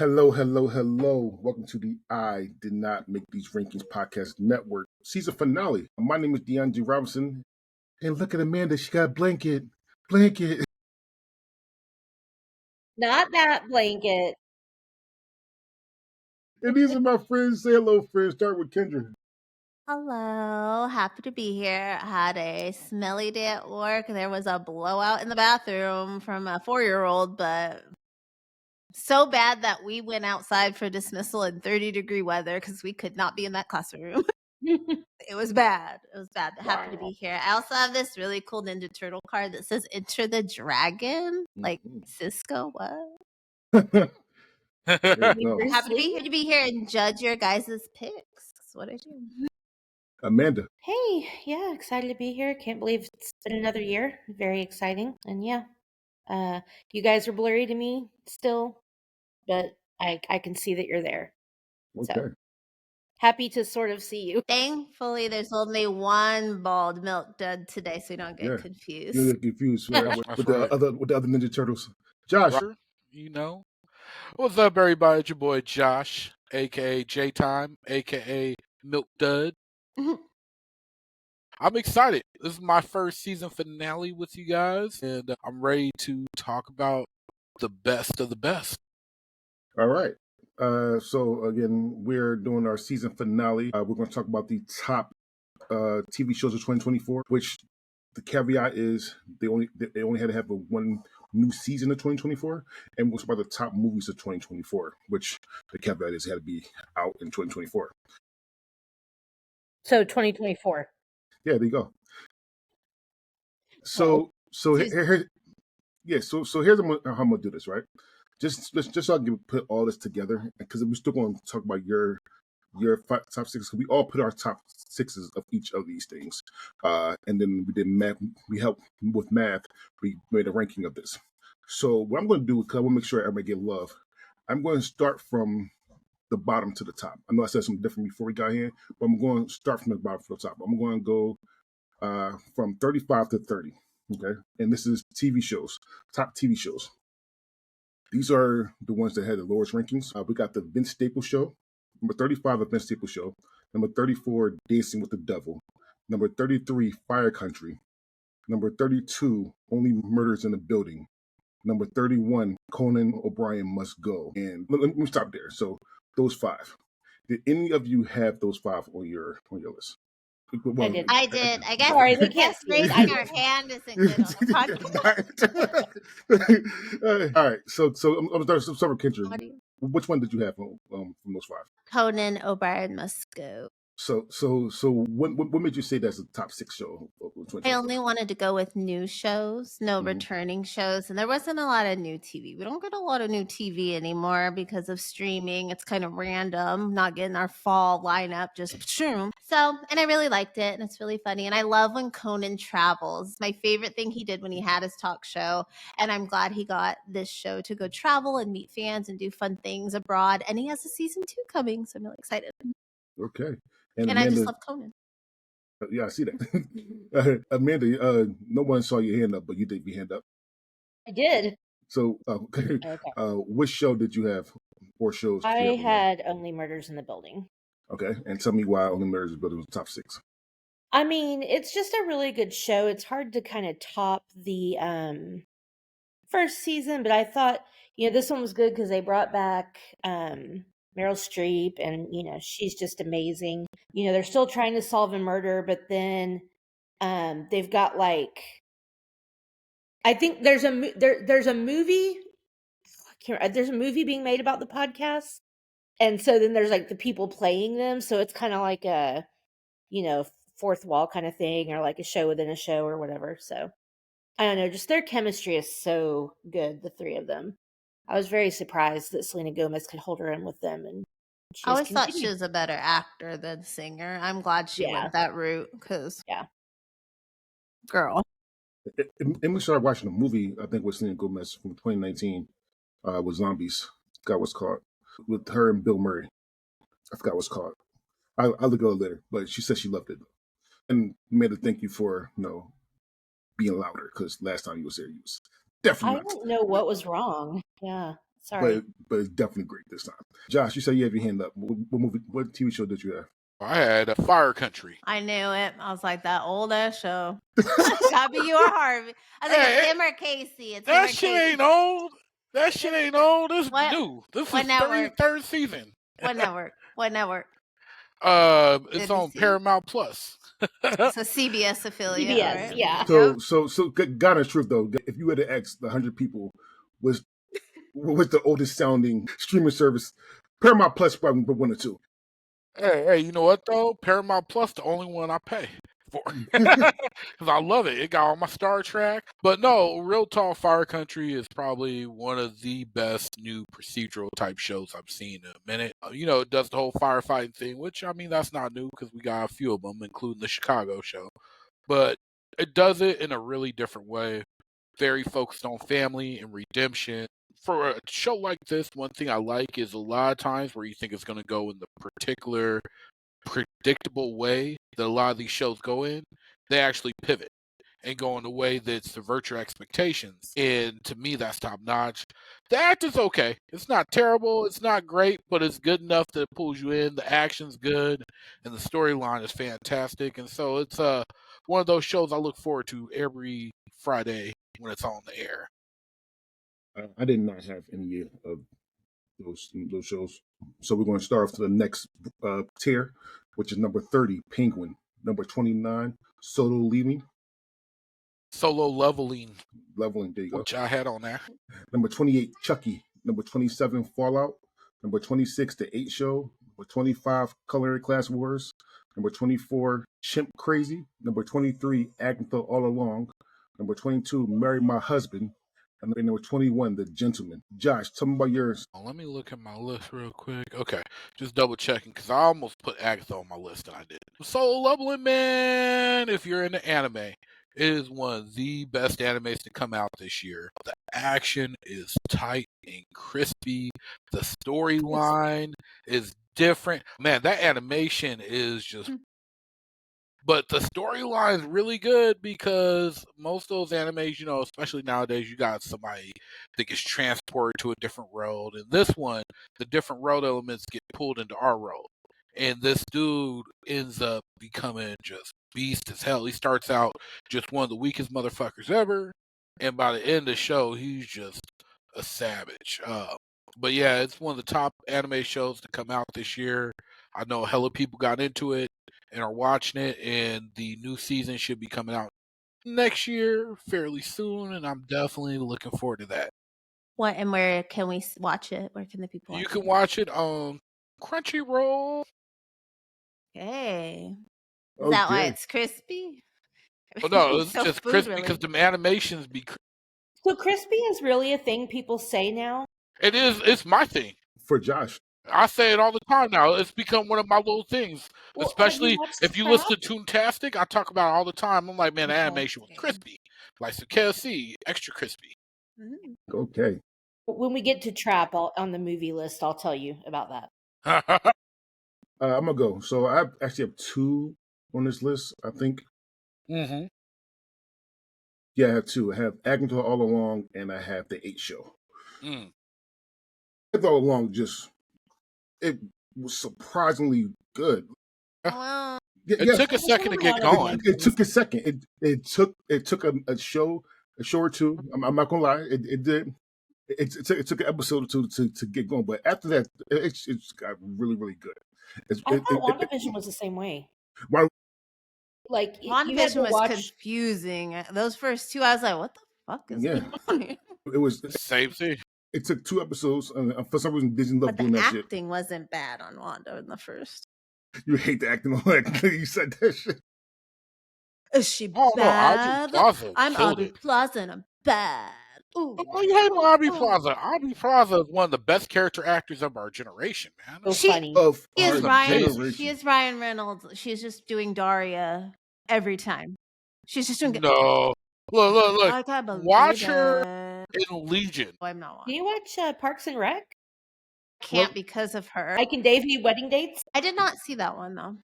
Hello, hello, hello. Welcome to the I Did Not Make These Rankings Podcast Network season finale. My name is DeAndre Robinson. And look at Amanda. She got a blanket. Blanket. Not that blanket. And these are my friends. Say hello, friends. Start with Kendra. Hello, happy to be here. I had a smelly day at work. There was a blowout in the bathroom from a 4-year-old, but so bad that we went outside for dismissal in 30-degree weather because we could not be in that classroom. It was bad. It was bad, but happy to be here. I also have this really cool Ninja Turtle card that says Enter the Dragon. Like Cisco, what? There you go. Happy to be here and judge your guys' picks. That's what I do. Amanda. Hey, yeah, excited to be here. Can't believe it's been another year. Very exciting. And yeah, you guys are blurry to me still, but I can see that you're there. Okay. So happy to sort of see you. Thankfully, there's only one bald milk dud today, so you don't get confused. You get confused with the other Ninja Turtles. Josh. You know. What's up, everybody? It's your boy Josh, aka J Time, aka Milk Dud. I'm excited. This is my first season finale with you guys, and I'm ready to talk about the best of the best. All right. So again, we're doing our season finale. We're going to talk about the top TV shows of 2024. Which the caveat is they only had to have one new season of 2024, and we'll talk about the top movies of 2024. Which the caveat is had to be out in 2024. So 2024. Yeah, there you go. So here's here's how I'm gonna do this, right? Just so I can put all this together, because we're still going to talk about your top six. Because we all put our top sixes of each of these things, and then we did math. We helped with math. We made a ranking of this. So what I'm going to do, because I want to make sure everybody get love, I'm going to start from the bottom to the top. I know I said something different before we got here, but I'm going to start from the bottom to the top. I'm going to go from 35 to 30. Okay, and this is TV shows, top TV shows. These are the ones that had the lowest rankings. We got the Vince Staples Show, number 35, the Vince Staples Show, number 34, Dancing with the Devil, number 33, Fire Country, number 32, Only Murders in the Building, number 31, Conan O'Brien Must Go. And let me stop there. So those five. Did any of you have those five on your list? I did. I guess. Sorry, they can't raising your hand isn't good on the podcast. All right. So I'm gonna start with Kendra. Which one did you have from those five? Conan O'Brien Must Go. So what made you say that's a top 6 show? I only wanted to go with new shows, no returning shows, and there wasn't a lot of new TV. We don't get a lot of new TV anymore because of streaming. It's kind of random, not getting our fall lineup, just shoom. So, and I really liked it, and it's really funny. And I love when Conan travels. My favorite thing he did when he had his talk show, and I'm glad he got this show to go travel and meet fans and do fun things abroad. And he has a season 2 coming, so I'm really excited. Okay. And Amanda, I just love Conan. Yeah, I see that. Amanda, no one saw your hand up, but you did your hand up. I did. So, okay. Which show did you have, or shows? I had Only Murders in the Building. Okay, and tell me why Only Murders in the Building was top 6. I mean, it's just a really good show. It's hard to kind of top the first season, but I thought, this one was good because they brought back Meryl Streep, and she's just amazing. They're still trying to solve a murder, but then they've got I think there's a movie. There's a movie being made about the podcast, and so then there's the people playing them. So it's kind of like a fourth wall kind of thing, or like a show within a show or whatever. So I don't know. Just their chemistry is so good, the three of them. I was very surprised that Selena Gomez could hold her own with them, and I always thought she was a better actor than singer. I'm glad she went that route because, girl. And we started watching a movie, I think, with Selena Gomez from 2019, with Zombies. I forgot what's called, with her and Bill Murray. I forgot what's called. I'll look it up later, but she said she loved it. And made a thank you for being louder, because last time you was there, you was definitely. I don't know what was wrong. Yeah. Sorry. but it's definitely great this time. Josh, you said you have your hand up. What TV show did you have? I had Fire Country. I knew it. I was like, that old ass show. Gotta be you or Harvey. I was like, Hey, it's him or Casey. It's him that or shit Casey. ain't old. That shit ain't old. This What- new. This what is network? third season. What network? What network? It's on NBC? Paramount Plus. It's a CBS affiliate. CBS, right? yeah. So God is truth though. If you had to ask the 100 people, was the oldest sounding streaming service, Paramount Plus probably one or two. Hey, you know what though? Paramount Plus, the only one I pay for, because I love it. It got all my Star Trek. But no, Real Talk, Fire Country is probably one of the best new procedural type shows I've seen in a minute. It does the whole firefighting thing, which I mean that's not new because we got a few of them, including the Chicago show. But it does it in a really different way. Very focused on family and redemption. For a show like this, one thing I like is a lot of times where you think it's going to go in the particular predictable way that a lot of these shows go in, they actually pivot and go in a way that subverts your expectations. And to me, that's top notch. The acting's okay. It's not terrible. It's not great, but it's good enough that it pulls you in. The action's good, and the storyline is fantastic. And so it's one of those shows I look forward to every Friday when it's on the air. I did not have any of those shows. So we're going to start off to the next tier, which is number 30, Penguin. Number 29, Solo Leveling. Solo Leveling, there you go. which I had on there. Number 28, Chucky. Number 27, Fallout. Number 26, The 8 Show. Number 25, Culinary Class Wars. Number 24, Chimp Crazy. Number 23, Agatha All Along. Number 22, Marry My Husband. And number 21, The Gentleman. Josh, tell me about yours. Let me look at my list real quick. Okay, just double checking because I almost put Agatha on my list and I didn't. Solo Leveling, man, if you're into anime, it is one of the best animes to come out this year. The action is tight and crispy. The storyline is different. Man, that animation is just... But the storyline is really good because most of those animes, especially nowadays, you got somebody that gets transported to a different world. And this one, the different world elements get pulled into our world. And this dude ends up becoming just beast as hell. He starts out just one of the weakest motherfuckers ever. And by the end of the show, he's just a savage. But yeah, it's one of the top anime shows to come out this year. I know hella people got into it and are watching it, and the new season should be coming out next year fairly soon, and I'm definitely looking forward to that. What and where can we watch it? Where can the people watch You can watch it on Crunchyroll. Okay. Is that why it's crispy? Oh, no, it's So just food crispy related. because the animations be... So crispy is really a thing people say now? It is. It's my thing. For Josh. I say it all the time now. It's become one of my little things. Well, Especially watched if you Trap? listen to Toontastic, I talk about it all the time. I'm like, man, the Okay. animation was crispy. Like some KFC, extra crispy. Okay. When we get to Trap on the movie list, I'll tell you about that. I'm going to go. So I actually have two on this list, I think. Mm-hmm. Yeah, I have two. I have Agatha All Along, and I have The 8 Show. Agatha All Along it was surprisingly good. Well, It took a second to get going. It took a second. It took a show or two. I'm not gonna lie. It did. It took an episode or two to get going, but after that, it's got really, really good. I thought WandaVision was the same way. Why? Like you had to WandaVision was watch. confusing. Those first two, I was like, "What the fuck is going on here?" It was Same thing. It took two episodes, and for some reason, Disney loved But doing the that shit. acting wasn't bad on Wanda in the first. You hate the acting on that. You said that shit. Is she Oh, no, bad? Aubrey Plaza I'm killed Aubrey it. Plaza and I'm bad. Ooh. Oh, you hate on Aubrey Ooh. Plaza. Aubrey Plaza is one of the best character actors of our generation, man. So She- funny. Of She our is Ryan. generation. She is Ryan Reynolds. She's just doing Daria every time. She's just doing. No. Look. I can't believe Watch her it. in Legion. Oh, I'm not Do watching. you watch Parks and Rec? Can't because of her. Ike and Davey Wedding Dates? I did not see that one though.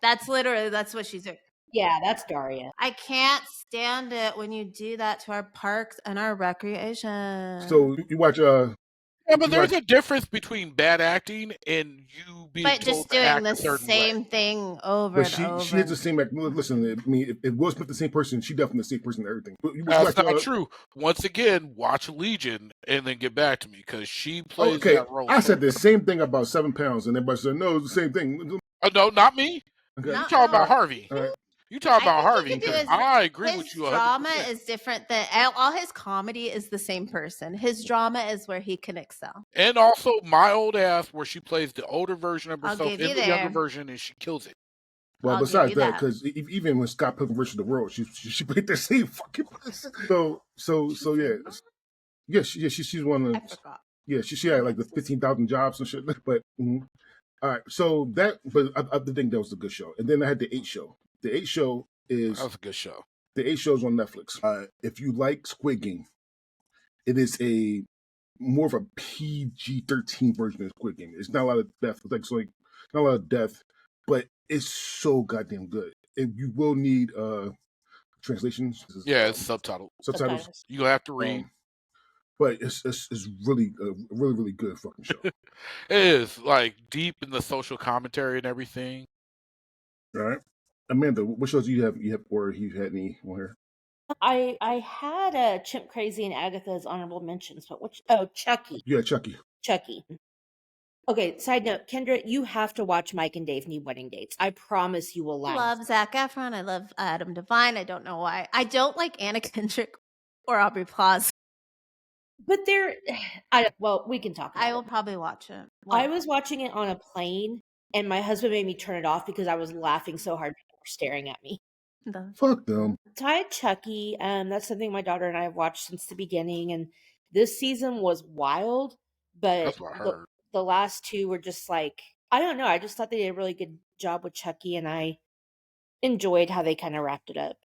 That's what she's doing. Yeah, that's Daria. I can't stand it when you do that to our parks and our recreation. So you watch Yeah, but you there's watch, a difference between bad acting and you being But told just to doing act the a certain same way. thing over but and she over. is the same. Listen, I mean, if Will Smith the same person, she definitely the same person. And everything. But you That's watch, not true. Once again, watch Legion and then get back to me because she oh, plays okay, that role. I so said the same thing about 7 pounds, and everybody said no, it's the same thing. no, not me. Okay, You No, talking about no. Harvey? all right. You talking I about think Harvey? you could do Okay. his, I agree with you 100%. drama is different than all his comedy is the same person. His drama is where he can excel. And also, my old ass, where she plays the older version of I'll herself give in you the younger there. version, and she kills it. Well, I'll give besides you that, that. because even when Scott Pilgrim versus the World, she played the same fucking person. So yeah, she's one of I forgot. yeah, she had like the 15,000 jobs and shit. But all right, so I did think that was a good show. And then I had the 8 Show. The 8 Show That is was a good show. the 8 Show's on Netflix. If you like Squid Game, it is a more of a PG-13 version of Squid Game. It's not a lot of death. It's like not a lot of death, but it's so goddamn good. And you will need translations. Yeah, it's subtitled. Subtitles. You have to read. But it's really a really good fucking show. It is like deep in the social commentary and everything. All right, Amanda, what shows do you have? Or you had any on here? I had Chimp Crazy and Agatha's honorable mentions, but which? Oh, Chucky. Yeah, Chucky. Chucky. Okay, side note, Kendra, you have to watch Mike and Dave Need Wedding Dates. I promise you will I laugh. love Zac Efron. I love Adam Devine. I don't know why. I don't like Anna Kendrick or Aubrey Plaza. But well, we can talk about I will it. probably watch it. I was watching it on a plane, and my husband made me turn it off because I was laughing so hard people were staring at me. Fuck them. So I had Chucky, that's something my daughter and I have watched since the beginning, and this season was wild, but That's what I heard. the last two were just like, I don't know, I just thought they did a really good job with Chucky, and I enjoyed how they kind of wrapped it up.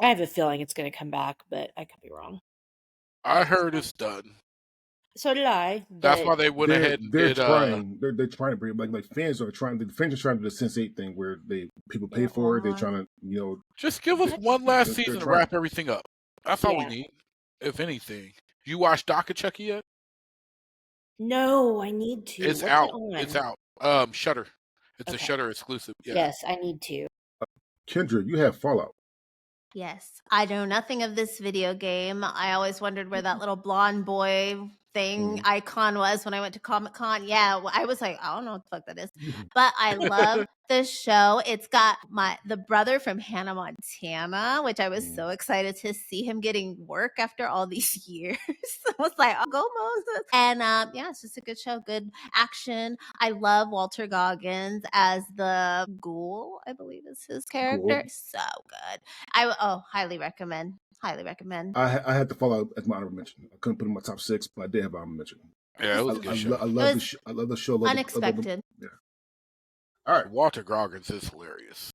I have a feeling it's going to come back, but I could be wrong. I heard it's done. So did I. That's why they went ahead and they're did. trying. They're trying to bring like fans are trying. The fans are trying to do the Sense8 thing where people pay for it. They're trying to just give us one last they're season to trying. wrap everything up. That's all we need, if anything. You watch Doc and Chucky yet? No, I need to. It's What's out. it on? It's out. Shudder. It's a Okay. Shudder exclusive. Yeah. Yes, I need to. Kendra, you have Fallout. Yes. I know nothing of this video game. I always wondered where that little blonde boy thing icon was when I went to Comic-Con. Yeah, I was like, I don't know what the fuck that is. But I love the show. It's got the brother from Hannah Montana, which I was so excited to see him getting work after all these years. I was like, oh, go Moses. And yeah, it's just a good show. Good action. I love Walter Goggins as the ghoul, I believe is his character. Ghoul. So good. Highly recommend. Highly recommend. I had to Fallout as my honorable mention. I couldn't put it in my top 6, but I did have honorable mention. Yeah, it was a good show. I love the show. I love the show. Unexpected. Yeah. All right. Walter Goggins is hilarious.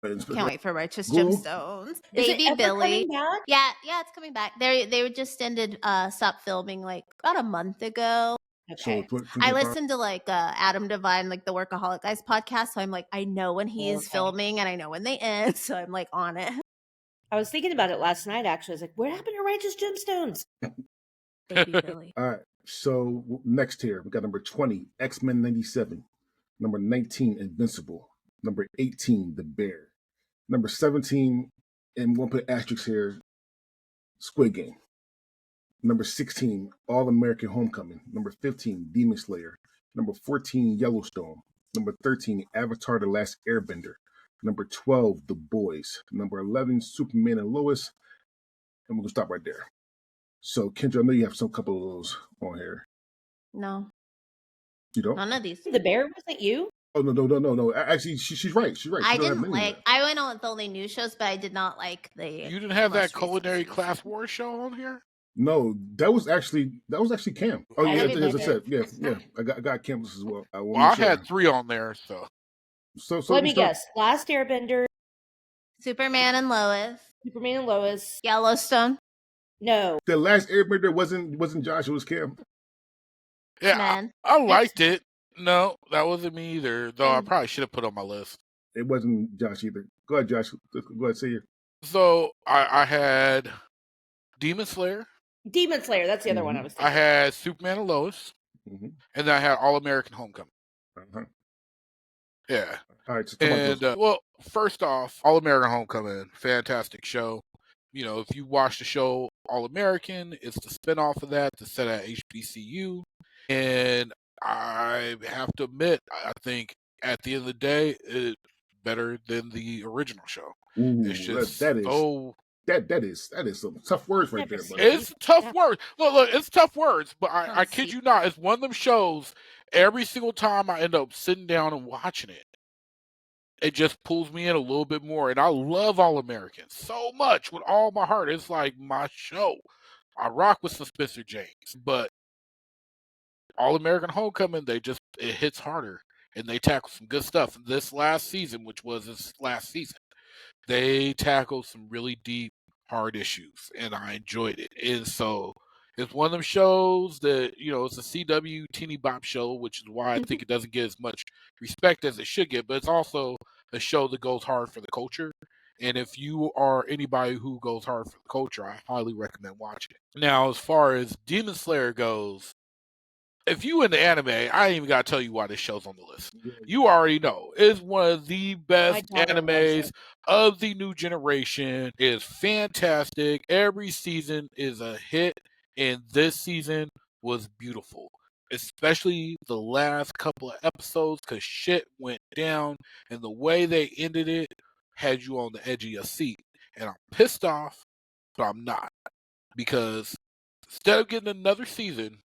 Can't wait for Righteous Ghoul. Gemstones. Is Baby it ever Billy. coming back? Yeah, it's coming back. They were just stopped filming like about a month ago. Okay. So I listened to like Adam Devine, like the Workaholic Guys podcast. So I'm like, I know when he's filming and I know when they end. So I'm like on it. I was thinking about it last night, actually. I was like, what happened to Righteous Gemstones? Baby Billy. All right. So next here, we got number 20, X-Men 97. Number 19, Invincible. Number 18, The Bear. Number 17, and we'll put asterisks here, Squid Game. Number 16, All American Homecoming. Number 15, Demon Slayer. Number 14, Yellowstone. Number 13, Avatar The Last Airbender. Number 12, The Boys. Number 11, Superman and Lois. And we're going to stop right there. So, Kendra, I know you have some couple of those on here. No. You don't? None of these. The Bear wasn't you? Oh, no. Actually, she's right. She's right. I didn't like. I went on with only new shows, but I did not like the. You didn't have that Culinary Class War show on here? No, that was actually Cam. Oh yeah, as I said, yeah. I got Cam as well. I had 3 on there, so. So let me guess. Last Airbender, Superman and Lois, Yellowstone. No, the Last Airbender wasn't Josh. It was Cam. Yeah, I liked it. No, that wasn't me either. Though I probably should have put it on my list. It wasn't Josh either. Go ahead, Josh. Go ahead, say it. So I had Demon Slayer. Demon Slayer, that's the other one I was thinking. I had Superman and Lois, and then I had All American Homecoming. Yeah. All right. So talk about those. Well, first off, All American Homecoming, fantastic show. You know, if you watch the show All American, it's the spinoff of that that's set at HBCU. And I have to admit, I think at the end of the day, it's better than the original show. Ooh, It's just that is some tough words right there, buddy. It's tough words. Look, it's tough words, but I kid you not, it's one of them shows. Every single time I end up sitting down and watching it, it just pulls me in a little bit more. And I love All American so much with all my heart. It's like my show. I rock with some Spencer James, but All American Homecoming, it hits harder and they tackle some good stuff. This last season, which was this last season, they tackled some really deep, hard issues, and I enjoyed it. And so it's one of them shows that, you know, it's a CW teeny bop show, which is why I think it doesn't get as much respect as it should get, but it's also a show that goes hard for the culture. And if you are anybody who goes hard for the culture, I highly recommend watching it. Now, as far as Demon Slayer goes, if you in the anime, I ain't even got to tell you why this show's on the list. You already know. It's one of the best animes of the new generation. It's fantastic. Every season is a hit, and this season was beautiful. Especially the last couple of episodes, because shit went down, and the way they ended it had you on the edge of your seat. And I'm pissed off, but I'm not. Because instead of getting another season,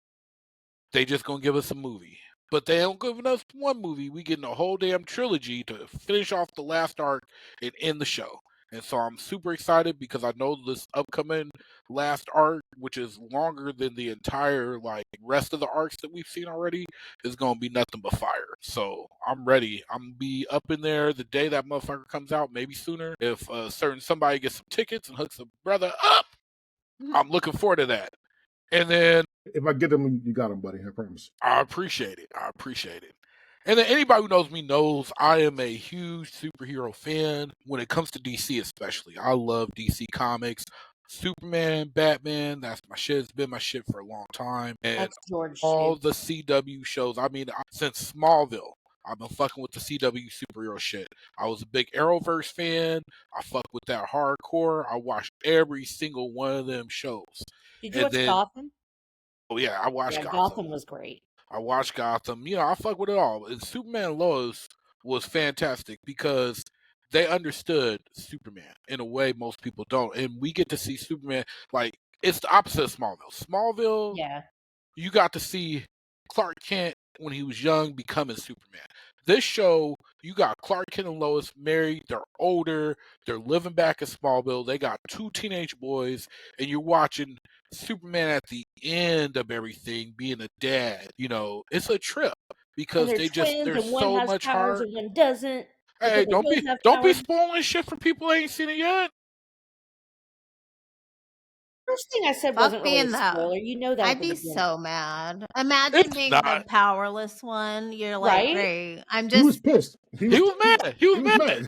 they just gonna give us a movie. But they don't give us one movie. We getting a whole damn trilogy to finish off the last arc and end the show. And so I'm super excited because I know this upcoming last arc, which is longer than the entire rest of the arcs that we've seen already, is gonna be nothing but fire. So I'm ready. I'm gonna be up in there the day that motherfucker comes out, maybe sooner. If somebody gets some tickets and hooks a brother up, I'm looking forward to that. And then if I get them, you got them, buddy. I promise. I appreciate it. And then anybody who knows me knows I am a huge superhero fan when it comes to DC especially. I love DC Comics. Superman, Batman, that's my shit. It's been my shit for a long time. And that's George all shit. the CW shows. I mean, since Smallville, I've been fucking with the CW superhero shit. I was a big Arrowverse fan. I fucked with that hardcore. I watched every single one of them shows. Did you watch Gotham? Oh, yeah, I watched Gotham. Gotham was great. I watched Gotham. You know, I fuck with it all. And Superman and Lois was fantastic because they understood Superman in a way most people don't. And we get to see Superman, it's the opposite of Smallville. Smallville, you got to see Clark Kent when he was young becoming Superman. This show, you got Clark Kent and Lois married. They're older. They're living back in Smallville. They got 2 teenage boys. And you're watching Superman at the end of everything, being a dad. You know, it's a trip because there's so much heart. And one doesn't. Hey, don't be spoiling shit for people who ain't seen it yet. First thing I said wasn't really a spoiler. You know that. I'd be so mad. Imagine being the powerless one. You're like, great. I'm just. He was pissed. He was mad. He was mad.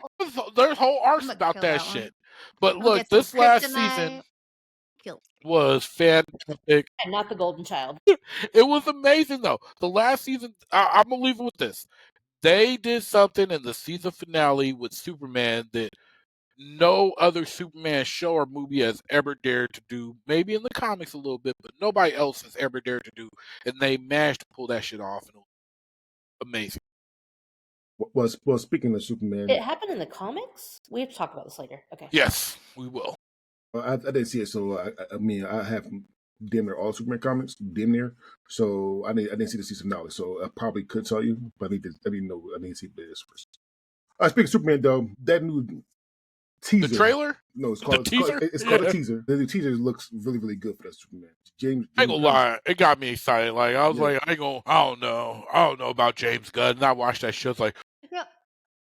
There's whole arcs about that shit. But look, this last season was fantastic. And not the Golden Child. It was amazing though. The last season, I'm gonna leave it with this. They did something in the season finale with Superman that no other Superman show or movie has ever dared to do. Maybe in the comics a little bit, but nobody else has ever dared to do. And they managed to pull that shit off. And it was amazing. Well, speaking of Superman, it happened in the comics. We have to talk about this later. Okay. Yes, we will. I didn't see it, so I mean, I have damn near all Superman comics, damn near. So I didn't see the season finale, so I probably could tell you, but I didn't know. I didn't see this first. Speaking of Superman, though, that new teaser, the trailer? No, it's called a teaser. The teaser looks really, really good for that Superman. James I ain't gonna lie, it got me excited. I was like, I don't know about James Gunn. And I watched that show. It's like,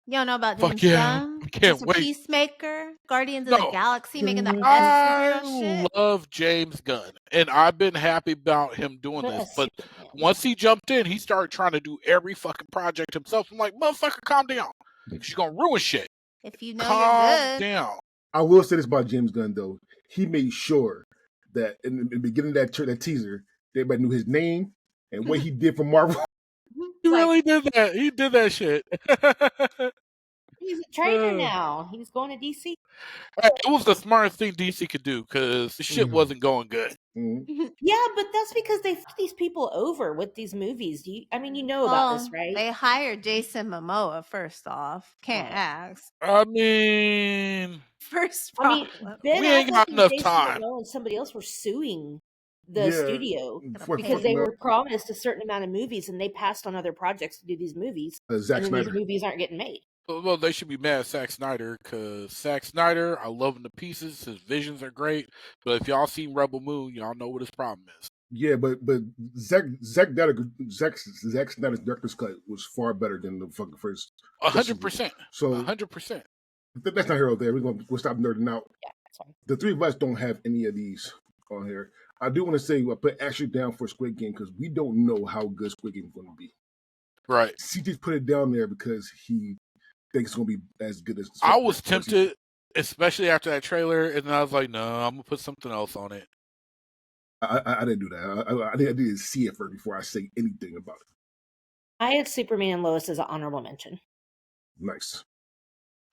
you don't know about James Gunn? I can't wait. Peacemaker, Guardians of the Galaxy, making the best superhero shit. I love James Gunn, and I've been happy about him doing this. But once he jumped in, he started trying to do every fucking project himself. I'm like, motherfucker, calm down. She's gonna ruin shit. If you know you're Calm good. down. I will say this about James Gunn though. He made sure that in the beginning of that teaser, everybody knew his name and what he did for Marvel. He It's like, really did that. He did that shit. He's a trainer now. He's going to DC. It was the smartest thing DC could do because the shit wasn't going good. Yeah, but that's because they fuck these people over with these movies. I mean, you know about this, right? They hired Jason Momoa first off. Can't ask. I mean, First I mean, problem. Ben we ain't Affleck got and enough Jason time. Momoa and somebody else were suing the Yeah, studio for because they fucking were promised a certain amount of movies and they passed on other projects to do these movies, Zack and then Snyder. these movies aren't getting made. Well, they should be mad at Zack Snyder because Zack Snyder, I love him to pieces. His visions are great. But if y'all seen Rebel Moon, y'all know what his problem is. Yeah, but Zack Snyder's director's cut was far better than the fucking first. 100%. So 100%. that's not here or there. We'll stop nerding out. Yeah, that's fine. The three of us don't have any of these on here. I do want to say I put Ashley down for Squid Game because we don't know how good Squid Game is going to be. Right. CJ's put it down there because he thinks it's going to be as good as. I was tempted, especially after that trailer, and then I was like, no, I'm going to put something else on it. I didn't do that. I didn't see it first before I say anything about it. I had Superman and Lois as an honorable mention. Nice.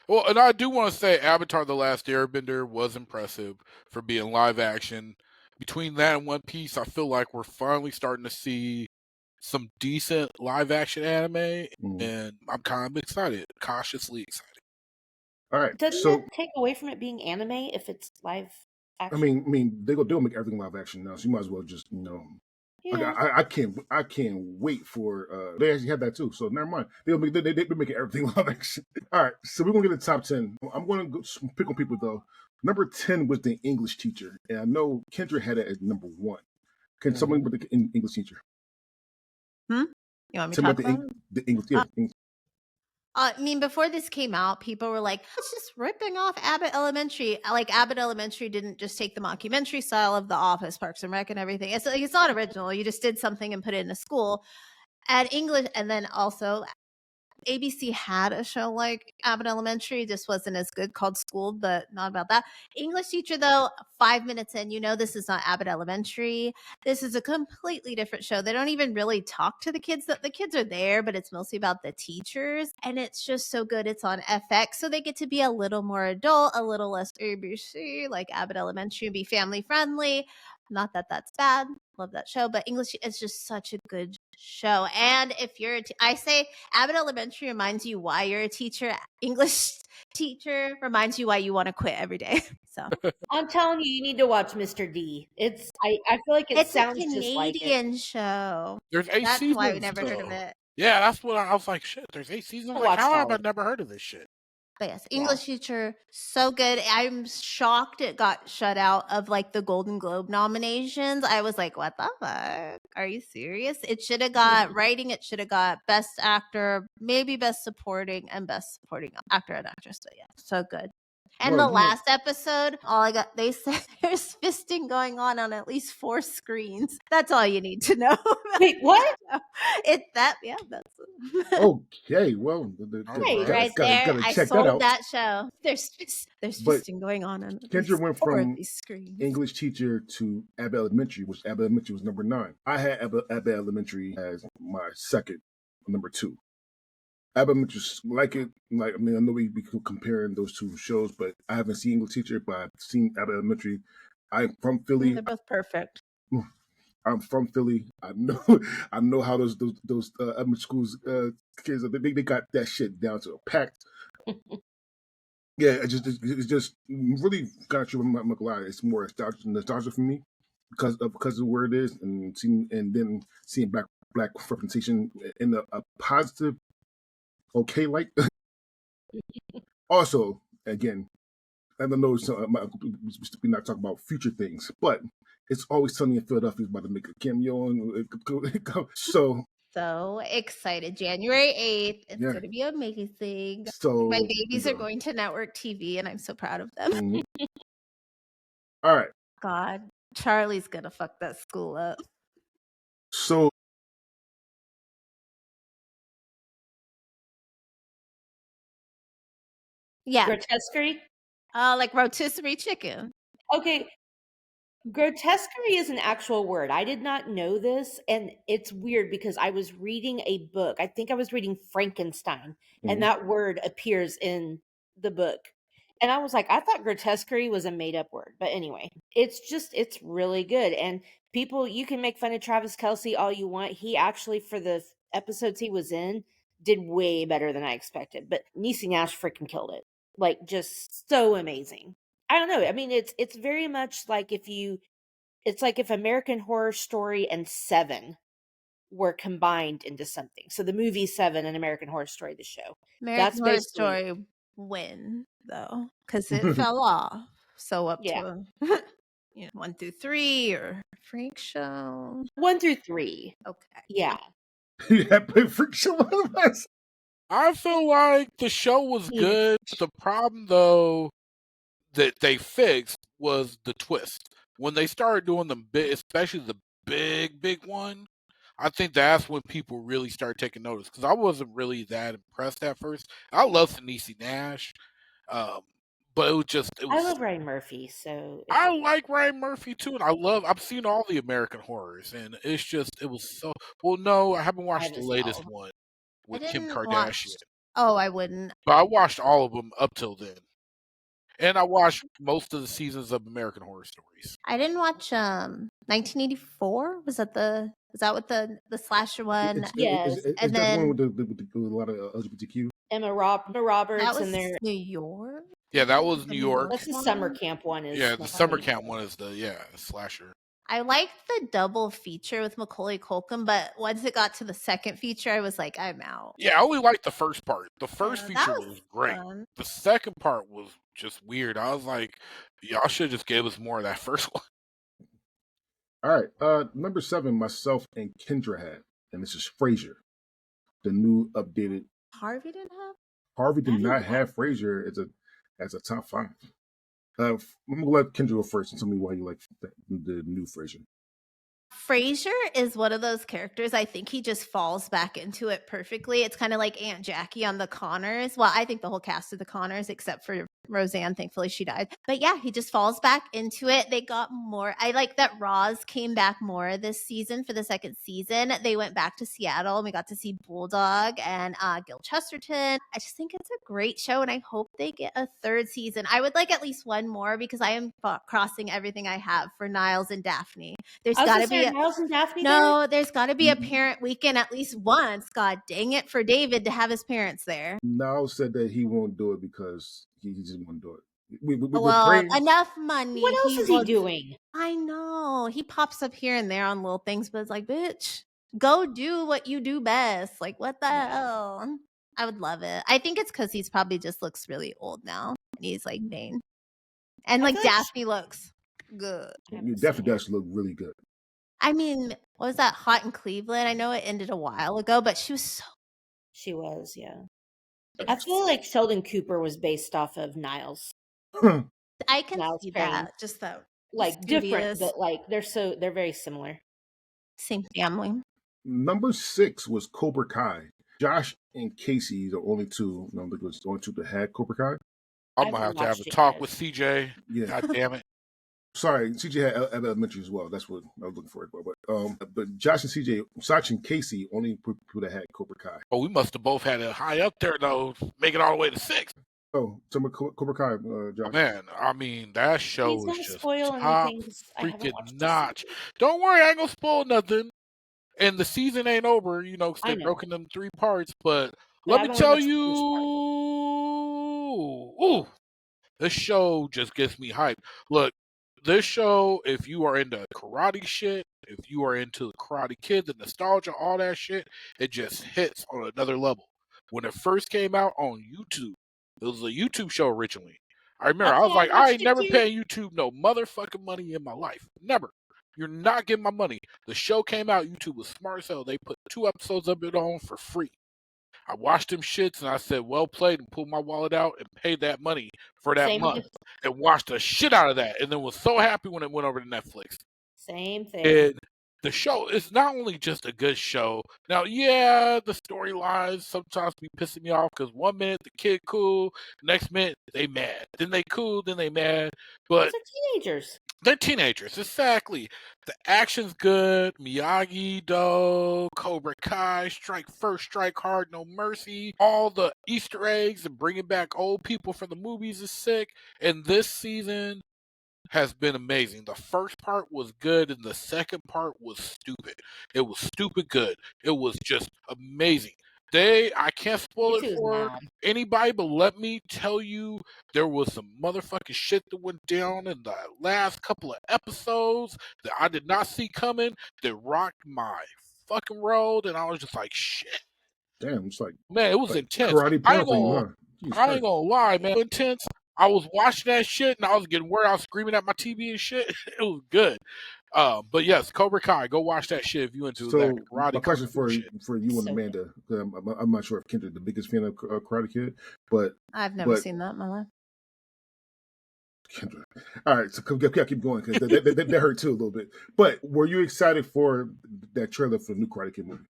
Well, and I do want to say Avatar The Last Airbender was impressive for being live action. Between that and One Piece, I feel like we're finally starting to see some decent live action anime, and I'm kind of excited, cautiously excited. All right. Doesn't So that take away from it being anime if it's live action? I mean, they'll make everything live action now, so you might as well just Yeah. I can't wait for they actually have that too. So never mind. They're making everything live action. All right, so we're gonna get the top 10. I'm gonna go pick on people though. Number 10 was the English teacher, and I know Kendra had it as number 1. Can someone with the English teacher? You want me to Tell me talk about about it? the English? Yeah. I mean, before this came out, people were like, it's just ripping off Abbott Elementary. Like, Abbott Elementary didn't just take the mockumentary style of The Office, Parks and Rec, and everything. It's like, it's not original. You just did something and put it in a school. And English, and then also ABC had a show like Abbott Elementary, just wasn't as good, called Schooled, but not about that. English teacher, though, 5 minutes in, this is not Abbott Elementary. This is a completely different show. They don't even really talk to the kids. The kids are there, but it's mostly about the teachers. And it's just so good. It's on FX, so they get to be a little more adult, a little less ABC, like Abbott Elementary, and be family friendly. Not that that's bad. Love that show, but English is just such a good show. And if you're, I say Abbott Elementary reminds you why you're a teacher. English teacher reminds you why you want to quit every day. So I'm telling you, you need to watch Mr. D. I feel like it it's a sounds just like it. Canadian show. There's 8 That's seasons. why we never heard of it. Yeah, that's what I was like. Shit, there's 8 seasons. I Like, how have I watched never heard of this shit? But yes, English teacher, so good. I'm shocked it got shut out of like the Golden Globe nominations. I was like, what the fuck? Are you serious? It should have got writing. It should have got best actor, maybe best supporting, and best supporting actor and actress. But yeah, so good. And Well, the last episode, they said there's fisting going on at least 4 screens. That's all you need to know. Wait, what? That's Okay, well, right there. gotta I check sold that out. that show. There's But fisting going on at Kendra least went 4 of from these screens. English teacher to Abbott Elementary, which Abbott Elementary was number 9. I had Abbott Elementary as my second, number 2. Abbott Elementary, I know we comparing those two shows, but I haven't seen English teacher, but I've seen Abbott Elementary. I'm from Philly. They're both perfect. I'm from Philly. I know how those elementary schools kids they got that shit down to a pact. Yeah, it's just really got you. I'm not gonna lie, it's more nostalgia for me because of where it is, and then seeing black representation in a positive, okay light. Also, again, I don't know, we're not talking about future things, but it's always Sunny in Philadelphia is about to make a cameo, So excited. January 8th. It's going to be amazing. So my babies are going to network TV, and I'm so proud of them. Mm-hmm. All right. God, Charlie's going to fuck that school up. So Yeah. Grotesquerie? Like rotisserie chicken. Okay. Grotesquerie is an actual word. I did not know this, and it's weird because I was reading a book. I think I was reading Frankenstein, and Mhm. that word appears in the book. And I was like, I thought grotesquerie was a made up word. But anyway, it's really good. And people, you can make fun of Travis Kelsey all you want. He actually, for the episodes he was in, did way better than I expected. But Niecy Nash freaking killed it. Like, just so amazing. I don't know. I mean, it's very much like it's like if American Horror Story and Seven were combined into something. So the movie Seven and American Horror Story, the show. American That's Horror basically Story win though, because it fell off. So up yeah. to 1 through 3 or Freak Show. 1 through 3. Okay. Yeah. Yeah, but Freak Show one of us. I feel like the show was Needed good. The problem, though, that they fixed was the twist. When they started doing them big, especially the big one, I think that's when people really started taking notice. Because I wasn't really that impressed at first. I love Niecy Nash, but it I was. love Ryan Murphy, so it's I okay. like Ryan Murphy too, and I've seen all the American horrors, and it was so. Well, no, I haven't I watched the haven't seen all latest of them. one I with Kim didn't watch. Kardashian, Oh, I wouldn't. but I watched all of them up till then. And I watched most of the seasons of American Horror Stories. I didn't watch 1984. Was that what the slasher one? Yes. And that one then with with a lot of LGBTQ? Emma that Roberts was and their New York. Yeah, that was The New New York. York that's the summer one. camp one is Yeah, the summer camp one is the slasher. I liked the double feature with Macaulay Culkin, but once it got to the second feature, I was like, I'm out. Yeah, I only liked the first part. The first That feature was was great. fun. The second part was just weird. I was like, y'all should just give us more of that first one. All right, number 7, myself and Kendra had, and this is Frasier, the new updated. Harvey didn't have. Harvey did I not didn't have Frasier as a top 5. I'm gonna let Kendra go first and tell me why you like the new Frasier. Frasier is one of those characters. I think he just falls back into it perfectly. It's kind of like Aunt Jackie on the Connors. Well, I think the whole cast of the Connors, except for Roseanne, thankfully she died. But yeah, he just falls back into it. They got more. I like that Roz came back more this season for the second season. They went back to Seattle and we got to see Bulldog and Gil Chesterton. I just think it's a great show and I hope they get a third season. I would like at least one more because I am crossing everything I have for Niles and Daphne. There's I was got gonna to be say, Niles and Daphne there? no, there's got to be a parent weekend at least once. God dang it for David to have his parents there. Niall said that he won't do it because he just won't do it. We're Well, praying. enough money. What else is he doing? I know. He pops up here and there on little things, but it's like, bitch, go do what you do best. Like, what the hell? I would love it. I think it's because he's probably just looks really old now. And he's like vain. And I like feel like Daphne looks good. I haven't It definitely seen it. does look really good. I mean, what was that Hot in Cleveland? I know it ended a while ago, but she was so. She was, yeah. I feel like Sheldon Cooper was based off of Niles. I can Niles see Crane. that. Just that. Like different, but like they're very similar. Same family. Number 6 was Cobra Kai. Josh and Casey, the only two. No, it was the only two that had Cobra Kai. I'm I gonna have haven't to have watched a it talk yet. with CJ. Yeah. God damn it. Sorry, CJ had elementary as well. That's what I was looking for. But Josh and CJ, Josh and Casey, only people that had Cobra Kai. Oh, we must have both had it high up there though, make it all the way to 6. Oh, so Cobra Kai, Josh. Oh, man, I mean that show Please is don't just spoil top anything 'cause I haven't freaking watched the notch. season. Don't worry, I ain't gonna spoil nothing. And the season ain't over, because I they know. broken them 3 parts. But But let I've me only tell watched the you, first part. this show just gets me hyped. Look, this show, if you are into karate shit, if you are into the Karate Kid, the nostalgia, all that shit, it just hits on another level. When it first came out on YouTube, it was a YouTube show originally. I remember, I was like, I ain't never paying YouTube no motherfucking money in my life. Never. You're not getting my money. The show came out, YouTube was smart as hell. They put 2 episodes of it on for free. I watched them shits and I said, well played, and pulled my wallet out and paid that money for that Same month with- and watched the shit out of that. And then was so happy when it went over to Netflix. Same thing. And the show is not only just a good show. Now, yeah, the storylines sometimes be pissing me off because 1 minute the kid cool, next minute they mad. Then they cool, then they mad. But Those are teenagers. they're teenagers, exactly. The action's good. Miyagi Do, Cobra Kai, Strike First, Strike Hard, No Mercy. All the Easter eggs and bringing back old people from the movies is sick. And this season has been amazing. The first part was good and the second part was stupid. It was stupid good. It was just amazing. I can't spoil it YouTube is for mad. anybody, but let me tell you, there was some motherfucking shit that went down in the last couple of episodes that I did not see coming that rocked my fucking world, and I was just like, shit. Damn, it's like, Man, it was like intense. karate power thing, huh? Jesus I ain't Christ. gonna lie, man. Intense. I was watching that shit and I was getting worried. I was screaming at my TV and shit. It was good. But yes, Cobra Kai. Go watch that shit if you into that So karate my question kung fu shit. for you and So Amanda, I'm not sure if Kendrick's the biggest fan of Karate Kid, but I've never but seen that in my life. Kendrick. All right, so keep going because that hurt too a little bit. But were you excited for that trailer for the new Karate Kid movie?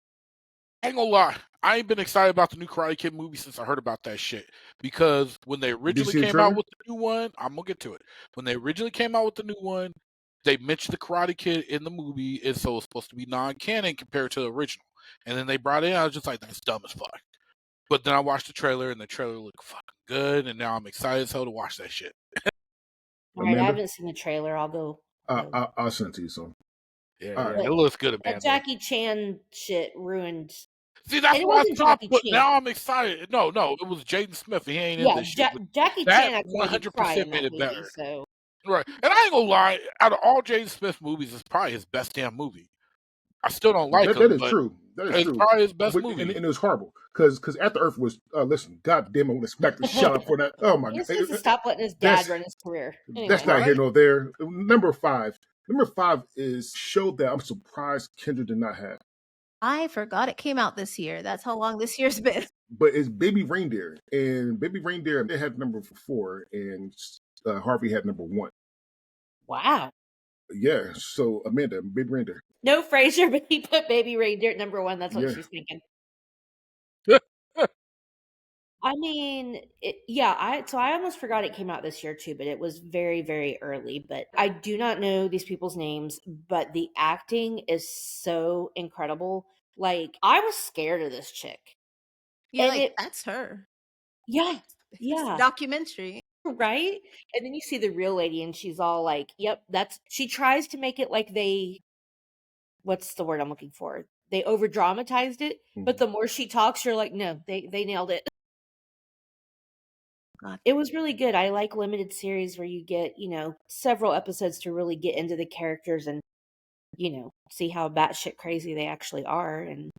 I ain't gonna lie. I ain't been excited about the new Karate Kid movie since I heard about that shit. Because when they originally see the came out trailer? with the new one, I'm gonna get to it. When they originally came out with the new one, they mentioned the Karate Kid in the movie, and so it's supposed to be non-canon compared to the original. And then they brought it in, I was just like, that's dumb as fuck. But then I watched the trailer, and the trailer looked fucking good, and now I'm excited as hell to watch that shit. all right, I Amanda? haven't seen the trailer. I'll go. I'll send it to you. So Yeah, all yeah, right. it looks good, That Amanda. Jackie Chan shit ruined. See, that's And it what I wasn't thought, Jackie but Chan. now I'm excited. No, it was Jaden Smith. He ain't in Yeah, this shit. But Jackie that Chan actually made me cry 100% in made that it movie. better. So Right. And I ain't gonna lie, out of all Jaden Smith movies, it's probably his best damn movie. I still don't like that him, is but true. That is it's true. probably his best And movie. it was horrible because After Earth was listen. God damn, I would have smacked the shit out for that. Oh my he god, just needs to stop letting his that's dad run his career. that's Anyway, not here Right? nor there. Number five is show that I'm surprised Kendra did not have. I forgot it came out this year. That's how long this year's been. But it's Baby Reindeer, and Baby Reindeer they had number 4, and Harvey had number 1. wow. Yeah, so Amanda, Baby Reindeer. No Frasier, but he put Baby Reindeer at number 1. That's what Yeah. she's thinking. I mean, I almost forgot it came out this year too, but it was very, very early. But I do not know these people's names, but the acting is so incredible. Like, I was scared of this chick. You're And like, that's her. yeah, It's yeah. documentary. Right? And then you see the real lady and she's all like, yep, she tries to make it like what's the word I'm looking for? They over dramatized it, but the more she talks, you're like, no, they nailed it. God. It was really good. I like limited series where you get, several episodes to really get into the characters and, see how batshit crazy they actually are. And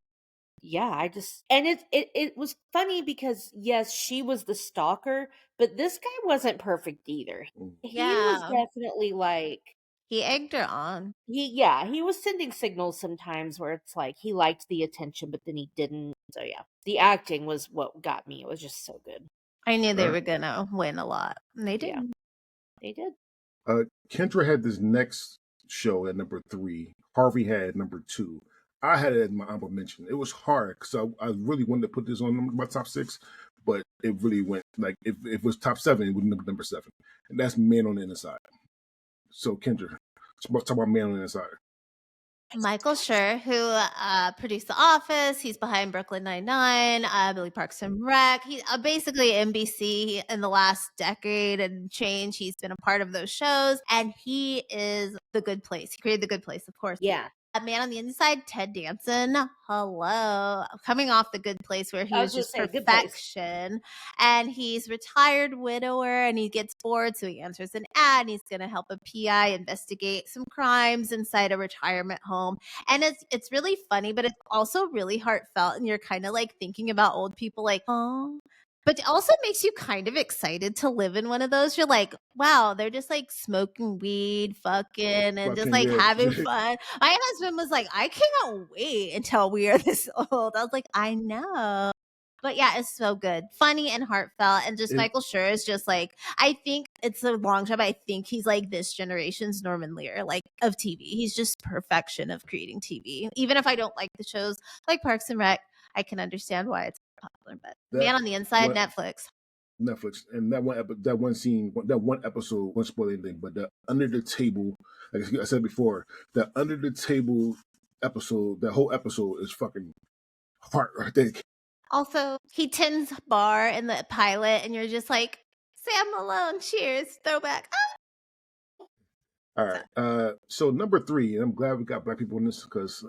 yeah, it was funny because yes, she was the stalker, but this guy wasn't perfect either. He was Yeah. definitely like He egged her on. he was sending signals sometimes where it's like he liked the attention, but then he didn't. So yeah, the acting was what got me. It was just so good. I knew they Right. were gonna win a lot. And they did. Yeah, they did. Kendra had this next show at number 3. Harvey had number 2. I had it as my honorable mention. It was hard because I really wanted to put this on my top 6, but it really went like if it was top 7, it would be number 7, and that's Man on the Inside. So Kendra, talk about Man on the Inside. Michael Schur, who produced The Office, he's behind Brooklyn Nine-Nine, Billy Parks and Rec. He basically NBC in the last decade and change. He's been a part of those shows, and he is The Good Place. He created The Good Place, of course. Yeah. Man on the Inside, Ted Danson. Hello. Coming off The Good Place where he I was was just gonna say, Good Place. perfection. And he's retired widower and he gets bored. So he answers an ad and he's going to help a PI investigate some crimes inside a retirement home. And it's really funny, but it's also really heartfelt. And you're kind of like thinking about old people like, oh. But it also makes you kind of excited to live in one of those. You're like, wow, they're just like smoking weed, fucking, and just like having fun. My husband was like, I cannot wait until we are this old. I was like, I know. But yeah, it's so good. Funny and heartfelt. And just Michael Schur is just like, I think it's a long shot, but I think he's like this generation's Norman Lear, like of TV. He's just perfection of creating TV. Even if I don't like the shows like Parks and Rec, I can understand why it's popular. But Man on the Inside, Netflix. And that one scene, that one episode, one spoiler anything, but the under the table, like I said before, the under the table episode, that whole episode is fucking heart right there. Also, he tends bar in the pilot, and you're just like, Sam Malone, cheers, throwback. All right. So number 3, and I'm glad we got black people in this because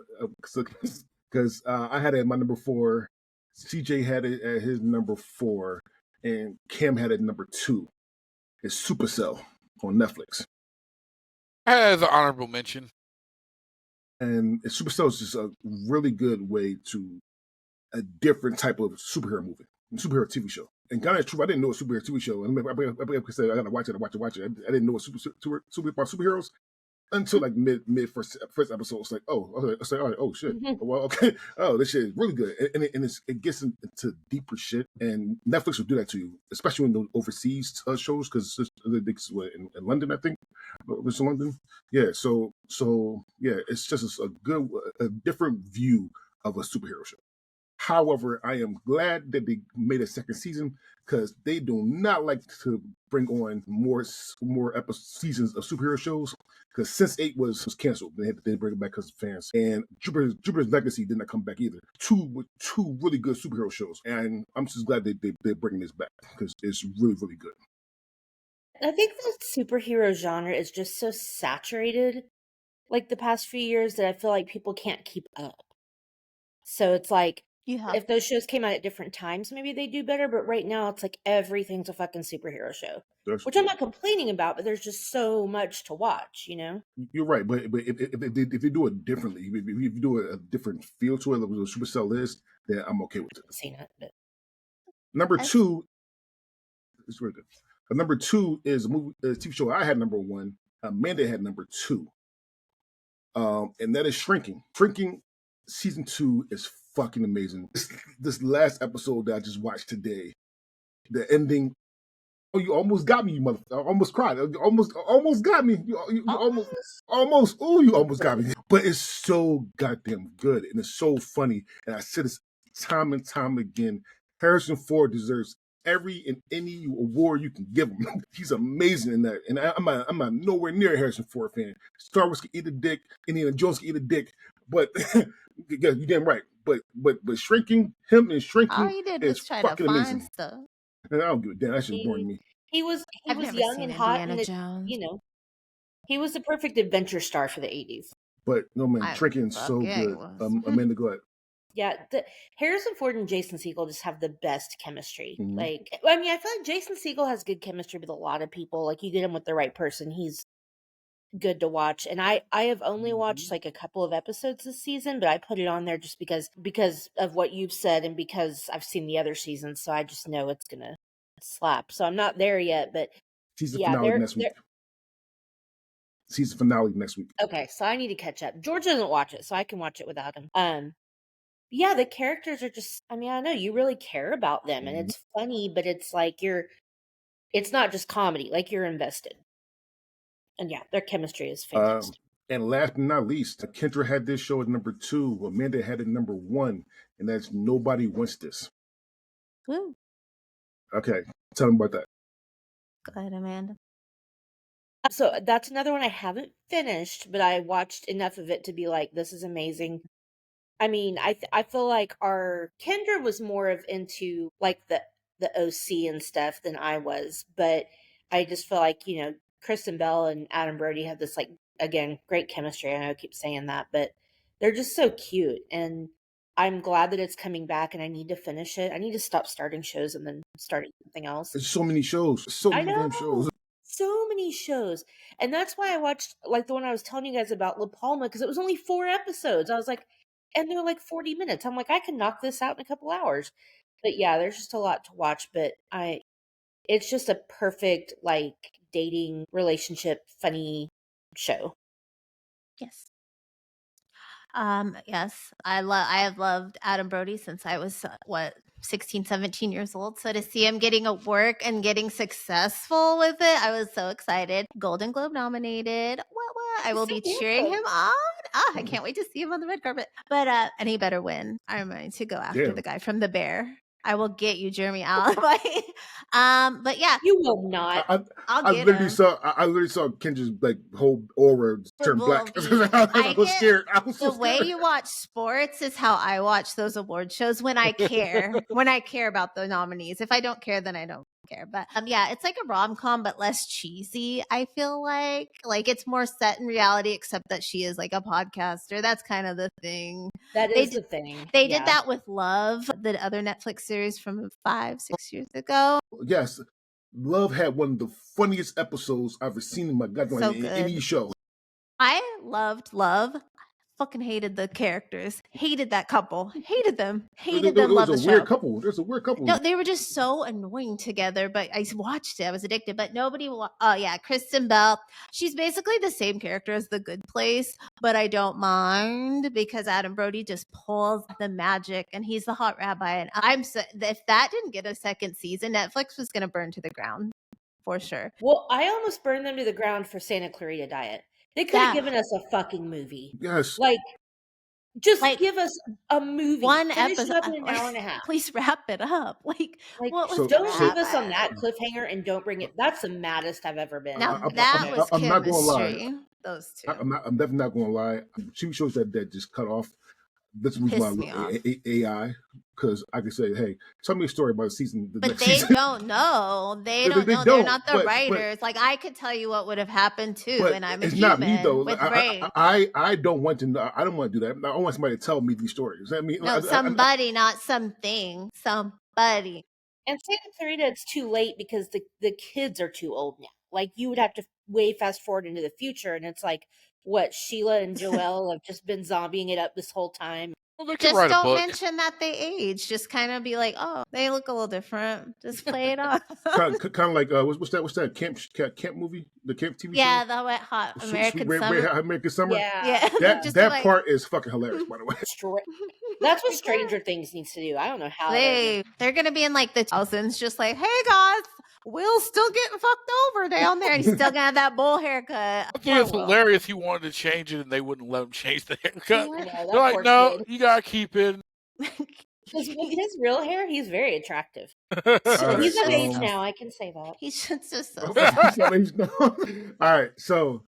I had it at my number 4, CJ had it at his number 4, and Cam had it at number 2. It's Supercell on Netflix. As an honorable mention. And Supercell is just a really good way to a different type of superhero movie, superhero TV show. And God is true, I didn't know a superhero TV show. And I said I gotta watch it. I didn't know a superheroes until like mid first episode. It's like, it's like, all right, oh shit, well, okay, this shit is really good, and it gets into deeper shit. And Netflix will do that to you, especially in the overseas shows, because in London, I think. Was in London, yeah. So yeah, it's just a different view of a superhero show. However, I am glad that they made a second season because they do not like to bring on more seasons of superhero shows. Because since 8 was canceled, they had to bring it back because of fans. And Jupiter's Legacy did not come back either. Two really good superhero shows, and I'm just glad they're bringing this back because it's really really good. I think the superhero genre is just so saturated, like the past few years, that I feel like people can't keep up. So it's like, if those shows came out at different times, maybe they do better. But right now, it's like everything's a fucking superhero show, which I'm not complaining about. But there's just so much to watch, you know. You're right, but if they do it differently, if you do a different feel to it, like what Supercell is, then I'm okay with it. I've seen it, but number 2, it's really good. Number 2 is a TV show I had number 1. Amanda had number 2, and that is Shrinking. Shrinking season 2 is fucking amazing. This last episode that I just watched today, the ending. Oh, you almost got me, you mother! I almost cried. Almost got me. You almost. Oh, you almost got me. But it's so goddamn good, and it's so funny. And I said this time and time again. Harrison Ford deserves every and any award you can give him. He's amazing in that. And I'm not nowhere near a Harrison Ford fan. Star Wars can eat a dick. Indiana Jones can eat a dick. But yeah, you damn right. But Shrinking, him and Shrinking, all you did was try fucking to find amazing. stuff. And I don't give a damn. That shit's boring me. He was young and hot, and you know, he was the perfect adventure star for the 80s. But no man, Shrinking's so good. Amanda, go ahead. Yeah, Harrison Ford and Jason Segel just have the best chemistry. Mm-hmm. Like, I mean, I feel like Jason Segel has good chemistry with a lot of people. Like, you get him with the right person, he's good to watch. And I have only watched like a couple of episodes this season, but I put it on there just because of what you've said and because I've seen the other seasons, so I just know it's gonna slap. So I'm not there yet, but season finale next week. Season finale next week. Okay, so I need to catch up. George doesn't watch it, so I can watch it without him. Yeah, the characters are just, I mean, I know you really care about them, and it's funny, but it's like it's not just comedy, like you're invested. And yeah, their chemistry is fantastic. And last but not least, Kendra had this show at number 2, Amanda had it number 1, and that's Nobody Wants This. Woo. Okay, tell me about that. Go ahead, Amanda. So that's another one I haven't finished, but I watched enough of it to be like, this is amazing. I mean, I feel like our Kendra was more of into like the OC and stuff than I was, but I just feel like, you know, Kristen Bell and Adam Brody have this like, again, great chemistry. I know I keep saying that, but they're just so cute, and I'm glad that it's coming back, and I need to finish it. I need to stop starting shows and then starting something else. There's so many shows, so many damn shows. So many shows. And that's why I watched like the one I was telling you guys about, La Palma, because it was only 4 episodes. I was like, and they're like 40 minutes. I'm like, I can knock this out in a couple hours. But yeah, there's just a lot to watch. But it's just a perfect like dating relationship funny show. Yes. Yes, I have loved Adam Brody since I was 16, 17 years old. So to see him getting a work and getting successful with it, I was so excited. Golden Globe nominated. What? I will be cheering him on. I can't wait to see him on the red carpet. But and he better win. I'm going to go after the guy from The Bear. I will get you, Jeremy Allen. But yeah, You will not. I'll get him. I literally saw Kendra's like whole aura turn black. I was scared. I was so the way you watch sports is how I watch those award shows when I care. When I care about the nominees. If I don't care, then I don't care. But yeah, it's like a rom-com, but less cheesy. I feel like it's more set in reality, except that she is like a podcaster. That's kind of the thing. That is the thing. They did that with Love, the other Netflix series from 5-6 years ago. Yes, Love had one of the funniest episodes I've ever seen in my goddamn in any show. I loved Love. Fucking hated the characters. Hated that couple. Hated them. Hated them. Love the show. There's a weird couple. No, they were just so annoying together. But I watched it. I was addicted. But nobody. Oh yeah, Kristen Bell. She's basically the same character as The Good Place, but I don't mind because Adam Brody just pulls the magic, and he's the hot rabbi. And if that didn't get a second season, Netflix was going to burn to the ground for sure. Well, I almost burned them to the ground for Santa Clarita Diet. They could have given us a fucking movie. Yes. Just give us a movie. One Finish episode. It up in an hour and a half. Please wrap it up. Don't leave us on that cliffhanger and don't bring it. That's the maddest I've ever been. Now, that was chemistry. Not gonna lie. Those two. I'm definitely not going to lie. TV shows that just cut off. This was my AI, because I could say, "Hey, tell me a story about a season." But they don't know. They don't know. They're not the writers. I could tell you what would have happened too, and I'm a human. It's not me though. I don't want to know. I don't want to do that. I want somebody to tell me these stories. No, somebody, not something. Somebody. And Santa Clarita, it's too late because the kids are too old now. You would have to way fast forward into the future, and it's what Sheila and Joelle have just been zombieing it up this whole time. Well, just don't mention that they age. Just kind of be like, oh, they look a little different. Just play it off. kind of like what's that camp movie? The camp TV show? Yeah, the Wet Hot American Summer. American Summer. Yeah. That part is fucking hilarious, by the way. That's what Stranger Things needs to do. I don't know how they're gonna be in the 2000s, just like, hey guys, Will's still getting fucked over down there, and he's still gonna have that bowl haircut. I think it's hilarious. He wanted to change it, and they wouldn't let him change the haircut. They're like, no, you gotta keep it. His real hair, he's very attractive. He's of age now. I can say that. He's just so. All right. So,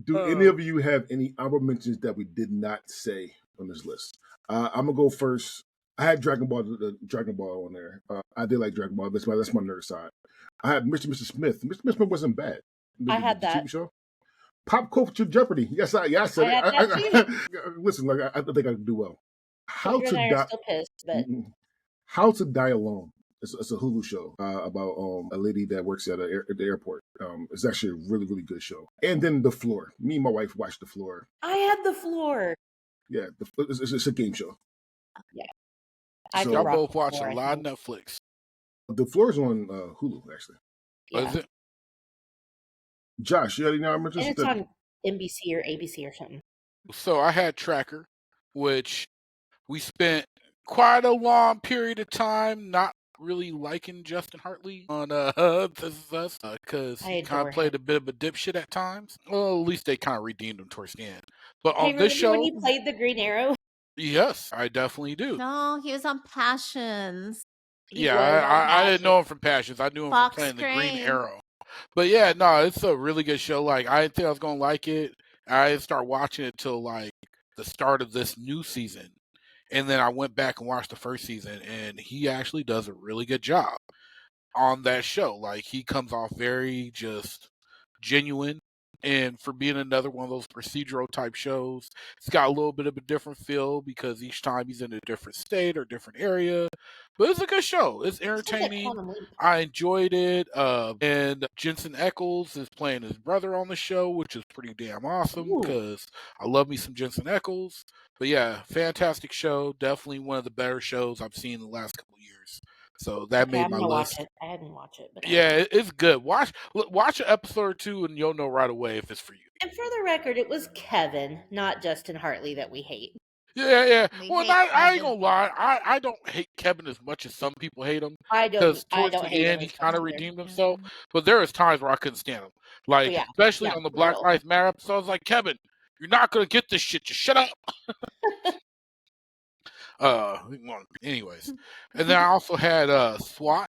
do any of you have any honorable mentions that we did not say on this list? I'm gonna go first. I had Dragon Ball on there. I did like Dragon Ball. That's my nerd side. I had Mr. Smith. Mr. Smith wasn't bad. I had that. TV show. Pop Culture Jeopardy. Yes, I said it. Listen, I think I can do well. How to Die Alone. It's a Hulu show about a lady that works at the airport. It's actually a really, really good show. And then The Floor. Me and my wife watched The Floor. I had The Floor. Yeah, it's a game show. Yeah. Y'all both watch a lot of Netflix. The Floor is on Hulu, actually. Yeah. Is it? Josh, you had any numbers? And it's on NBC or ABC or something. So I had Tracker, which we spent quite a long period of time not really liking Justin Hartley on This Is Us because he kind of played a bit of a dipshit at times. Well, at least they kind of redeemed him towards the end. But on this show, when he played the Green Arrow. Yes, I definitely do. No, he was on Passions. I didn't know him from Passions. I knew him from playing the Green Arrow. But yeah, no, it's a really good show. I didn't think I was gonna like it. I didn't start watching it till the start of this new season. And then I went back and watched the first season, and he actually does a really good job on that show. He comes off very just genuine. And for being another one of those procedural type shows, it's got a little bit of a different feel because each time he's in a different state or different area. But it's a good show. It's entertaining. I enjoyed it. And Jensen Ackles is playing his brother on the show, which is pretty damn awesome because I love me some Jensen Ackles. But yeah, fantastic show. Definitely one of the better shows I've seen in the last couple of years. So that made my list. I hadn't watched it. But yeah, it's good. Watch an episode or two and you'll know right away if it's for you. And for the record, it was Kevin, not Justin Hartley, that we hate. Yeah. We Well, hate I ain't Kevin. gonna lie. I don't hate Kevin as much as some people hate him I because towards don't the hate him end he as much kind of either. redeemed himself. But there was times where I couldn't stand him. Like Yeah, especially yeah, on the for Black real. Lives Matter episode, I was like, Kevin, you're not gonna get this shit. Just shut up. Anyways, and then I also had SWAT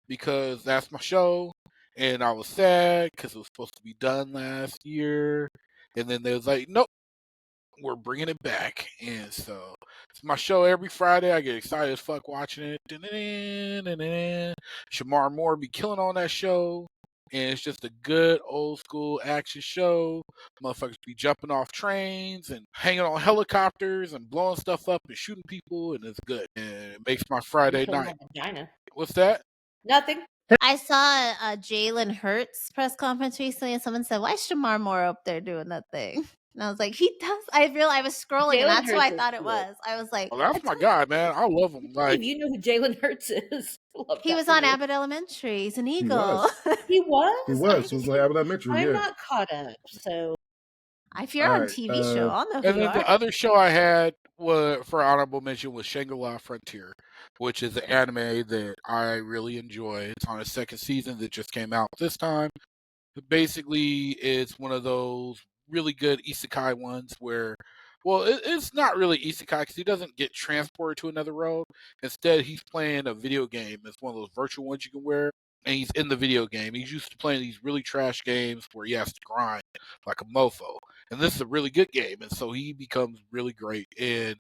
because that's my show, and I was sad because it was supposed to be done last year, and then they was like, nope, we're bringing it back, and so it's my show every Friday. I get excited as fuck watching it. Shamar Moore be killing on that show, and it's just a good old school action show. Motherfuckers be jumping off trains and hanging on helicopters and blowing stuff up and shooting people, and it's good. And it makes my You Friday killing night. my vagina. What's that? Nothing. I saw a Jalen Hurts press conference recently, and someone said, "Why is Shamar Moore up there doing that thing?" And I was like, "He does." I was scrolling, and Jalen that's who I Hurts is thought it cool. was. I was like, Oh, that's "That's my who guy, man. I love him. Like, Steve, you know who Jalen Hurts is. I love he that was for on you. Abbott Elementary. He's an He eagle." was. He He was? was. He was like elementary. I'm Yeah. not caught up, so If All you're on right. TV show, I'll know who and you then are. the other show I had for honorable mention was Shangri-La Frontier, which is an anime that I really enjoy. It's on its second season that just came out this time. Basically, it's one of those really good isekai ones where, well, it's not really isekai because he doesn't get transported to another world. Instead, he's playing a video game. It's one of those virtual ones you can wear, and he's in the video game. He's used to playing these really trash games where he has to grind like a mofo. And this is a really good game, and so he becomes really great. And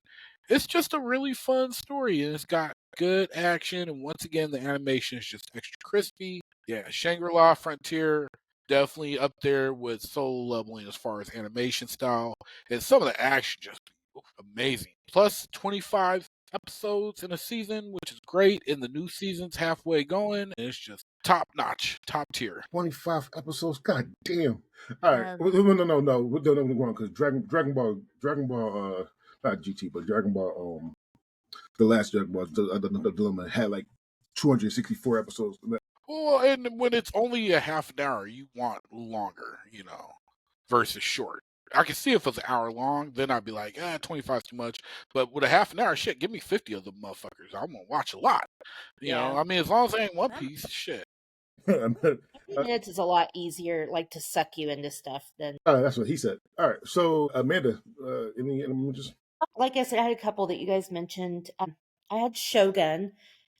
it's just a really fun story, and it's got good action. And once again, the animation is just extra crispy. Yeah, Shangri-La Frontier definitely up there with Solo Leveling as far as animation style, and some of the action just amazing. Plus 25 episodes in a season, which is great, and the new season's halfway going, and it's just top notch, top tier. 25 episodes. God damn. All right. Um, No. We're doing wrong because Dragon Ball, not GT, but Dragon Ball, the last Dragon Ball, the Dilemma had like 264 episodes. Well, and when it's only a half an hour, you want longer, versus short. I can see if it's an hour long, then I'd be like, 25 is too much. But with a half an hour, shit, give me 50 of them motherfuckers. I'm gonna watch a lot. yeah. I mean, as long as it ain't One Piece, shit. 20 minutes is a lot easier, like to suck you into stuff than. That's what he said. All right. So, Amanda, any just Like I said, I had a couple that you guys mentioned. I had Shogun.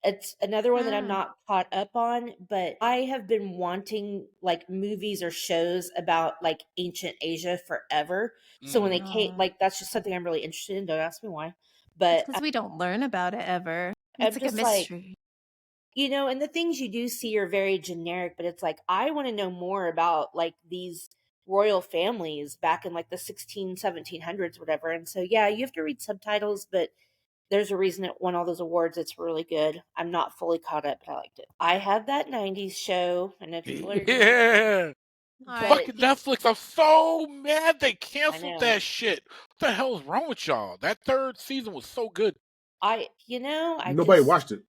It's another one that I'm not caught up on, but I have been wanting like movies or shows about like ancient Asia forever. So when they came, like that's just something I'm really interested in. Don't ask me why, but because we don't learn about it ever. It's I'm like a just like, mystery. and the things you do see are very generic, but it's like I want to know more about like these royal families back in like the 1700s, whatever. And so yeah, you have to read subtitles, but there's a reason it won all those awards. It's really good. I'm not fully caught up, but I liked it. I had that 90s show. I know people are Yeah. All right. Fucking Netflix. I'm so mad they I canceled know. that shit. What the hell is wrong with y'all? That third season was so good. I nobody just, watched it.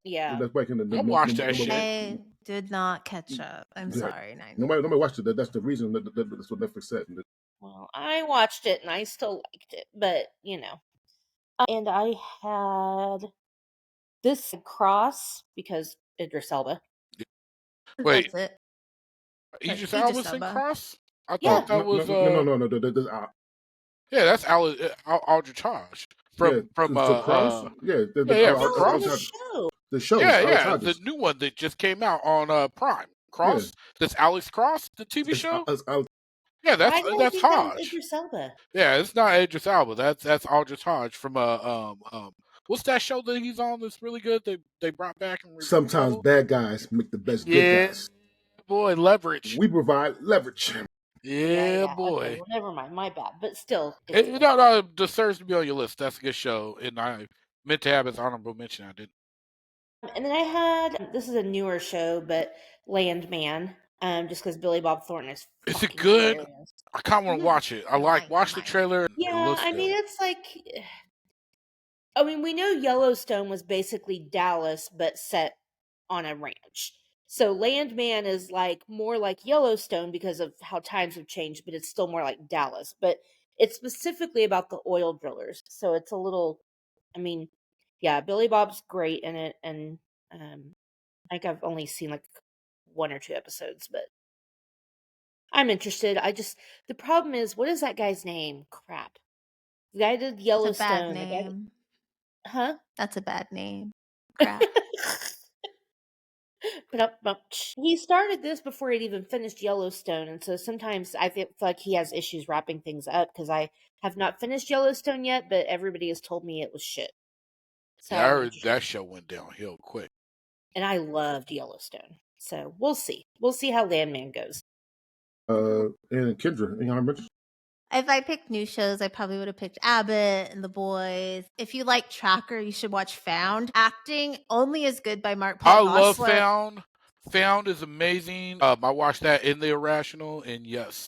yeah. That's why I watched that shit. I did not catch up. I'm Yeah. sorry, 90. Nobody watched it. That's the reason. That's what Netflix said. Well, I watched it and I still liked it, but and I had this Cross because Idris Elba. Wait, That's it. Idris Idris Elba's in Elba. Cross? I Yeah. thought that was No. yeah, that's Aldrich Hodge from so Cross. Yeah, for No, Cross. the show. The show. Yeah, the Hodges. new one that just came out on Prime. Cross. Yeah. That's Alex Cross, the TV show. Yeah, I don't that's think that was Hodge. Idris Elba. Yeah, it's not Idris Elba. That's Aldrich Hodge from what's that show that he's on that's really good? They brought back and Sometimes bad guys make the best good yeah, guys. boy, leverage. We provide leverage. Yeah, boy. Okay, well, never mind. My bad. But still, No, it deserves to be on your list. That's a good show, and I meant to have as honorable mention. I didn't. And then I had this is a newer show, but Landman. Just because Billy Bob Thornton is. Is it fucking good? hilarious. I kind of want to watch it. I watched the trailer. And it Yeah, looks I mean good. it's like. I mean, we know Yellowstone was basically Dallas, but set on a ranch. So Landman is like more like Yellowstone because of how times have changed, but it's still more like Dallas. But It's specifically about the oil drillers, so it's a little. I mean, yeah, Billy Bob's great in it, and I think I've only seen like 1 or 2 episodes, but I'm interested. The problem is, what is that guy's name? Crap. The guy did It's a bad Yellowstone. The guy, name. huh? That's a bad name. Crap. But he started this before he'd even finished Yellowstone, and so sometimes I feel like he has issues wrapping things up because I have not finished Yellowstone yet, but everybody has told me it was shit. So Yeah, I I'm heard interested. that show went downhill quick. And I loved Yellowstone. So we'll see. We'll see how Landman goes. And Kendra, any honorable mentions? If I picked new shows, I probably would have picked Abbott and The Boys. If you like Tracker, you should watch Found. Acting only is good by Mark I Paul love Gosselaar. Found. Found is amazing. I watched that in The Irrational, and yes,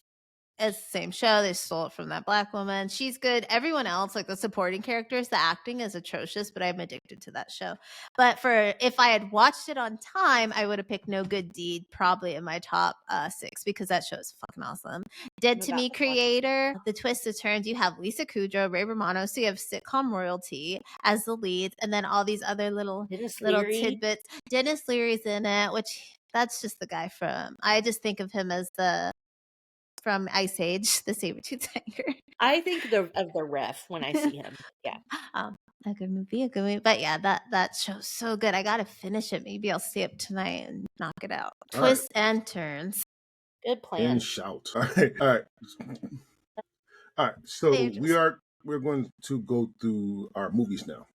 It's the same show. They stole it from that black woman. She's good. Everyone else, like the supporting characters, the acting is atrocious, but I'm addicted to that show. But if I had watched it on time, I would have picked No Good Deed probably in my top 6 because that show is fucking awesome. Dead I'm to about Me to watch it. creator, the twist of turns. You have Lisa Kudrow, Ray Romano, so you have sitcom royalty as the leads, and then all these other little Dennis Leary. tidbits. Dennis Leary's in it, which that's just the guy from. I just think of him as from Ice Age, the saber-tooth tiger. I think of the ref when I see him. Yeah. A good movie. But yeah, that show's so good. I gotta finish it. Maybe I'll stay up tonight and knock it out. All right. Twists and turns. Good plan. And shout. All right. So we're going to go through our movies now.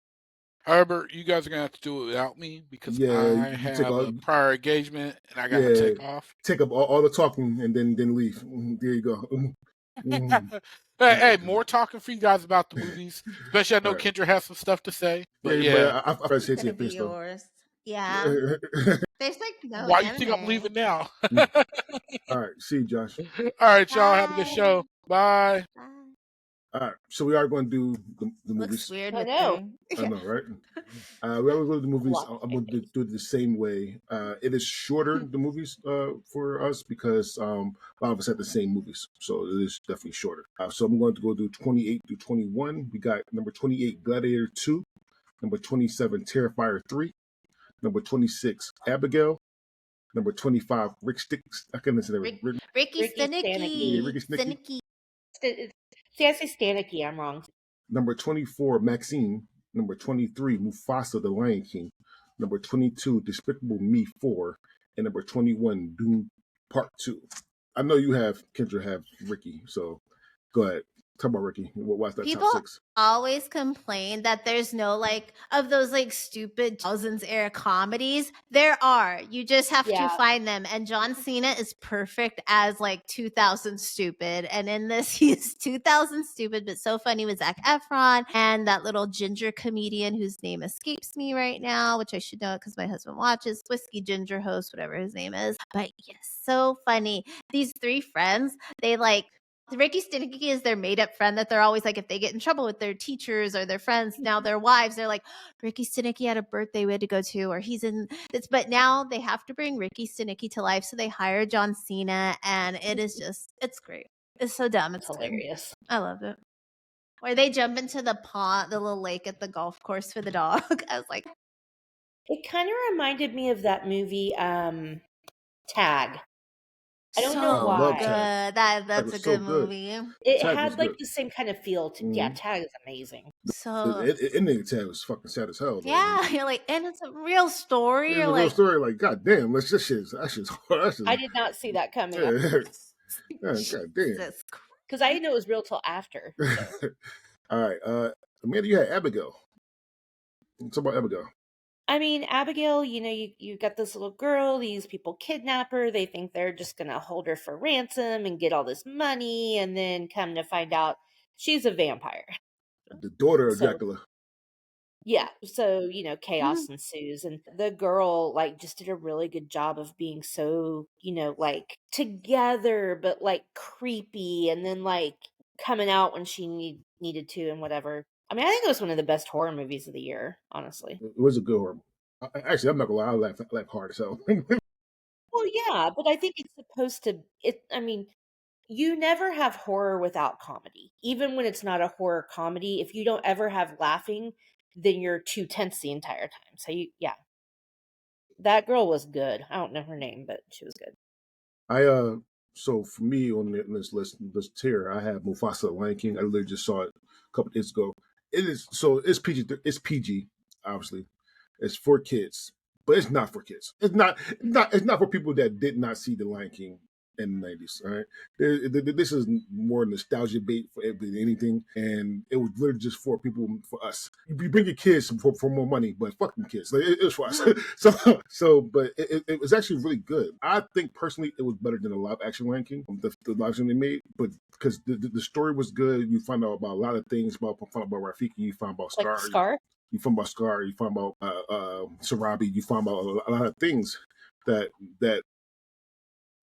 Herbert, you guys are gonna have to do it without me because Yeah, I you have take all- a prior engagement and I gotta take off. Take up all the talking and then leave. There you go. Hey, more talking for you guys about the movies. Especially I know All right. Kendra has some stuff to say. But But I try to say It's to gonna your be face though. yours. Yeah. There's like no why you think I'm leaving now? All right. See you, Josh. All right, y'all. Have a good Bye. show. Bye. Bye. All right. So we are going to do the Looks movies. weird I with know. I know, right? We are going to do the movies. Lots of I'm going to do it the same way. It is shorter, the movies, for us because a lot of us had the same movies. So it is definitely shorter. So I'm going to go do 28 through 21. We got number 28, Gladiator 2. Number 27, Terrifier 3. Number 26, Abigail. Number 25, Rick Sticks. I couldn't say that. Ricky Ricky Stanicky. Ricky Stanicky. See, I say Stanicky. I'm wrong. Number 24, Maxine. Number 23, Mufasa the Lion King. Number 22, Despicable Me 4. And number 21, Doom Part 2. I know you Kendra have Ricky, so go ahead. Talk about Ricky. What's that People top 6? always complain that there's no of those stupid thousands era comedies. There are. You just have to find them. And John Cena is perfect as 2000 stupid. And in this, he's 2000 stupid, but so funny with Zac Efron and that little ginger comedian whose name escapes me right now, which I should know because my husband watches. Whiskey Ginger host, whatever his name is. But yes, so funny. These 3 friends, they Ricky Stanicky is their made-up friend that they're always if they get in trouble with their teachers or their friends, now their wives, they're Ricky Stanicky had a birthday we had to go to, or he's in this, but now they have to bring Ricky Stanicky to life, so they hire John Cena, and it is it's great. It's so dumb. It's hilarious. Good. I love it. Where they jump into the pond, the little lake at the golf course for the dog. I was like, it kind of reminded me of that movie, Tag. I don't know why. Good. That's a good movie. It had the same kind of feel. Yeah, Tag is amazing. So ending Tag was fucking sad as hell. Though. Yeah, you're and it's a real story. It's a real story. God damn, that shit's I did not see that coming. God damn. Because I didn't know it was real till after. So. All right, Amanda, you had Abigail. Talk about Abigail. I mean, Abigail, you got this little girl, these people kidnap her, they think they're just going to hold her for ransom and get all this money, and then come to find out she's a vampire. The daughter of Dracula. Yeah, so, chaos ensues, and the girl, just did a really good job of being so, together, but, creepy, and then, coming out when she needed to and whatever. I mean, I think it was one of the best horror movies of the year, honestly. It was a good horror movie. Actually, I'm not gonna lie, I laugh hard, so. Well, yeah, but I think it's supposed to. I mean, You never have horror without comedy. Even when it's not a horror comedy, if you don't ever have laughing, then you're too tense the entire time. So yeah. That girl was good. I don't know her name, but she was good. So for me on this list, this tier, I have Mufasa the Lion King. I literally just saw it a couple days ago. It's PG. It's PG, obviously. It's for kids, but it's not for kids. It's not for people that did not see the Lion King in the 90s. All right, this is more nostalgia bait for anything, and it was literally just for people, for us. You bring your kids for more money, but fuck them kids. Like, it was for us. But it was actually really good. I think personally it was better than the live action Lion King, the live action they made, but because the story was good, you find out about a lot of things about Rafiki, you find about Scar. Like Scar? You find about Scar, you find about Sarabi, you find about a lot of things that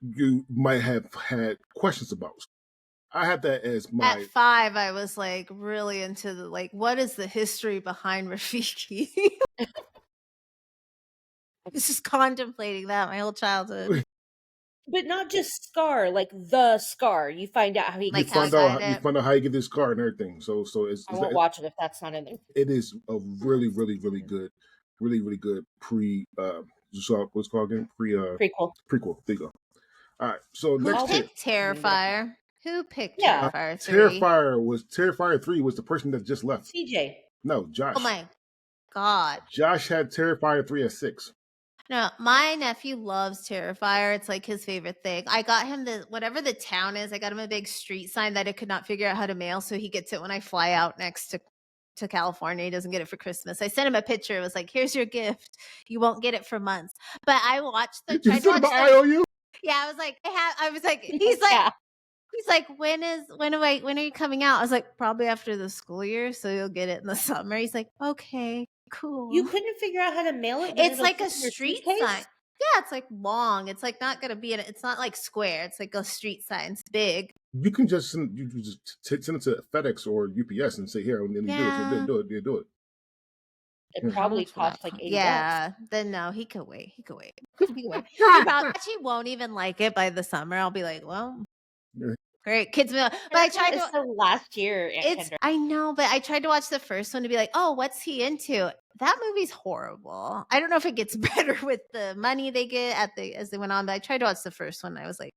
you might have had questions about. I had that as my... At 5, I was like really into the what is the history behind Rafiki? I was just contemplating that my whole childhood. But not just Scar, like the Scar. You find out how he you find out how you get this car and everything. So it's I won't watch it if that's not in there. It is a really good, really good what's it called again? Prequel. There you go. All right. So Who next picked Terrifier? Who picked Yeah. Terrifier 3? Terrifier 3 was the person that just left. CJ. No, Josh. Oh my God. Josh had Terrifier 3 at 6. No, my nephew loves Terrifier. It's like his favorite thing. I got him whatever the town is, I got him a big street sign that I could not figure out how to mail, so he gets it when I fly out next to California. He doesn't get it for Christmas. I sent him a picture. It was like, here's your gift. You won't get it for months. But I watched the... You sent him an IOU? Yeah, I was like, he's like... Yeah. He's like, when are you coming out? I was like, probably after the school year, so you'll get it in the summer. He's like, okay, cool. You couldn't figure out how to mail it? It's like a street sign. Yeah, it's like long. It's like not gonna be it's not like square. It's like a street sign. It's big. You can just send it to FedEx or UPS and say, here, and then you do it. It probably costs like $80. Yeah, then no, he could wait. He actually won't even like it by the summer. I'll be like, well, great, kids meal. But I tried to... the last year. I know, but I tried to watch the first one to be like, oh, what's he into? That movie's horrible. I don't know if it gets better with the money they get as they went on, but I tried to watch the first one. And I was like,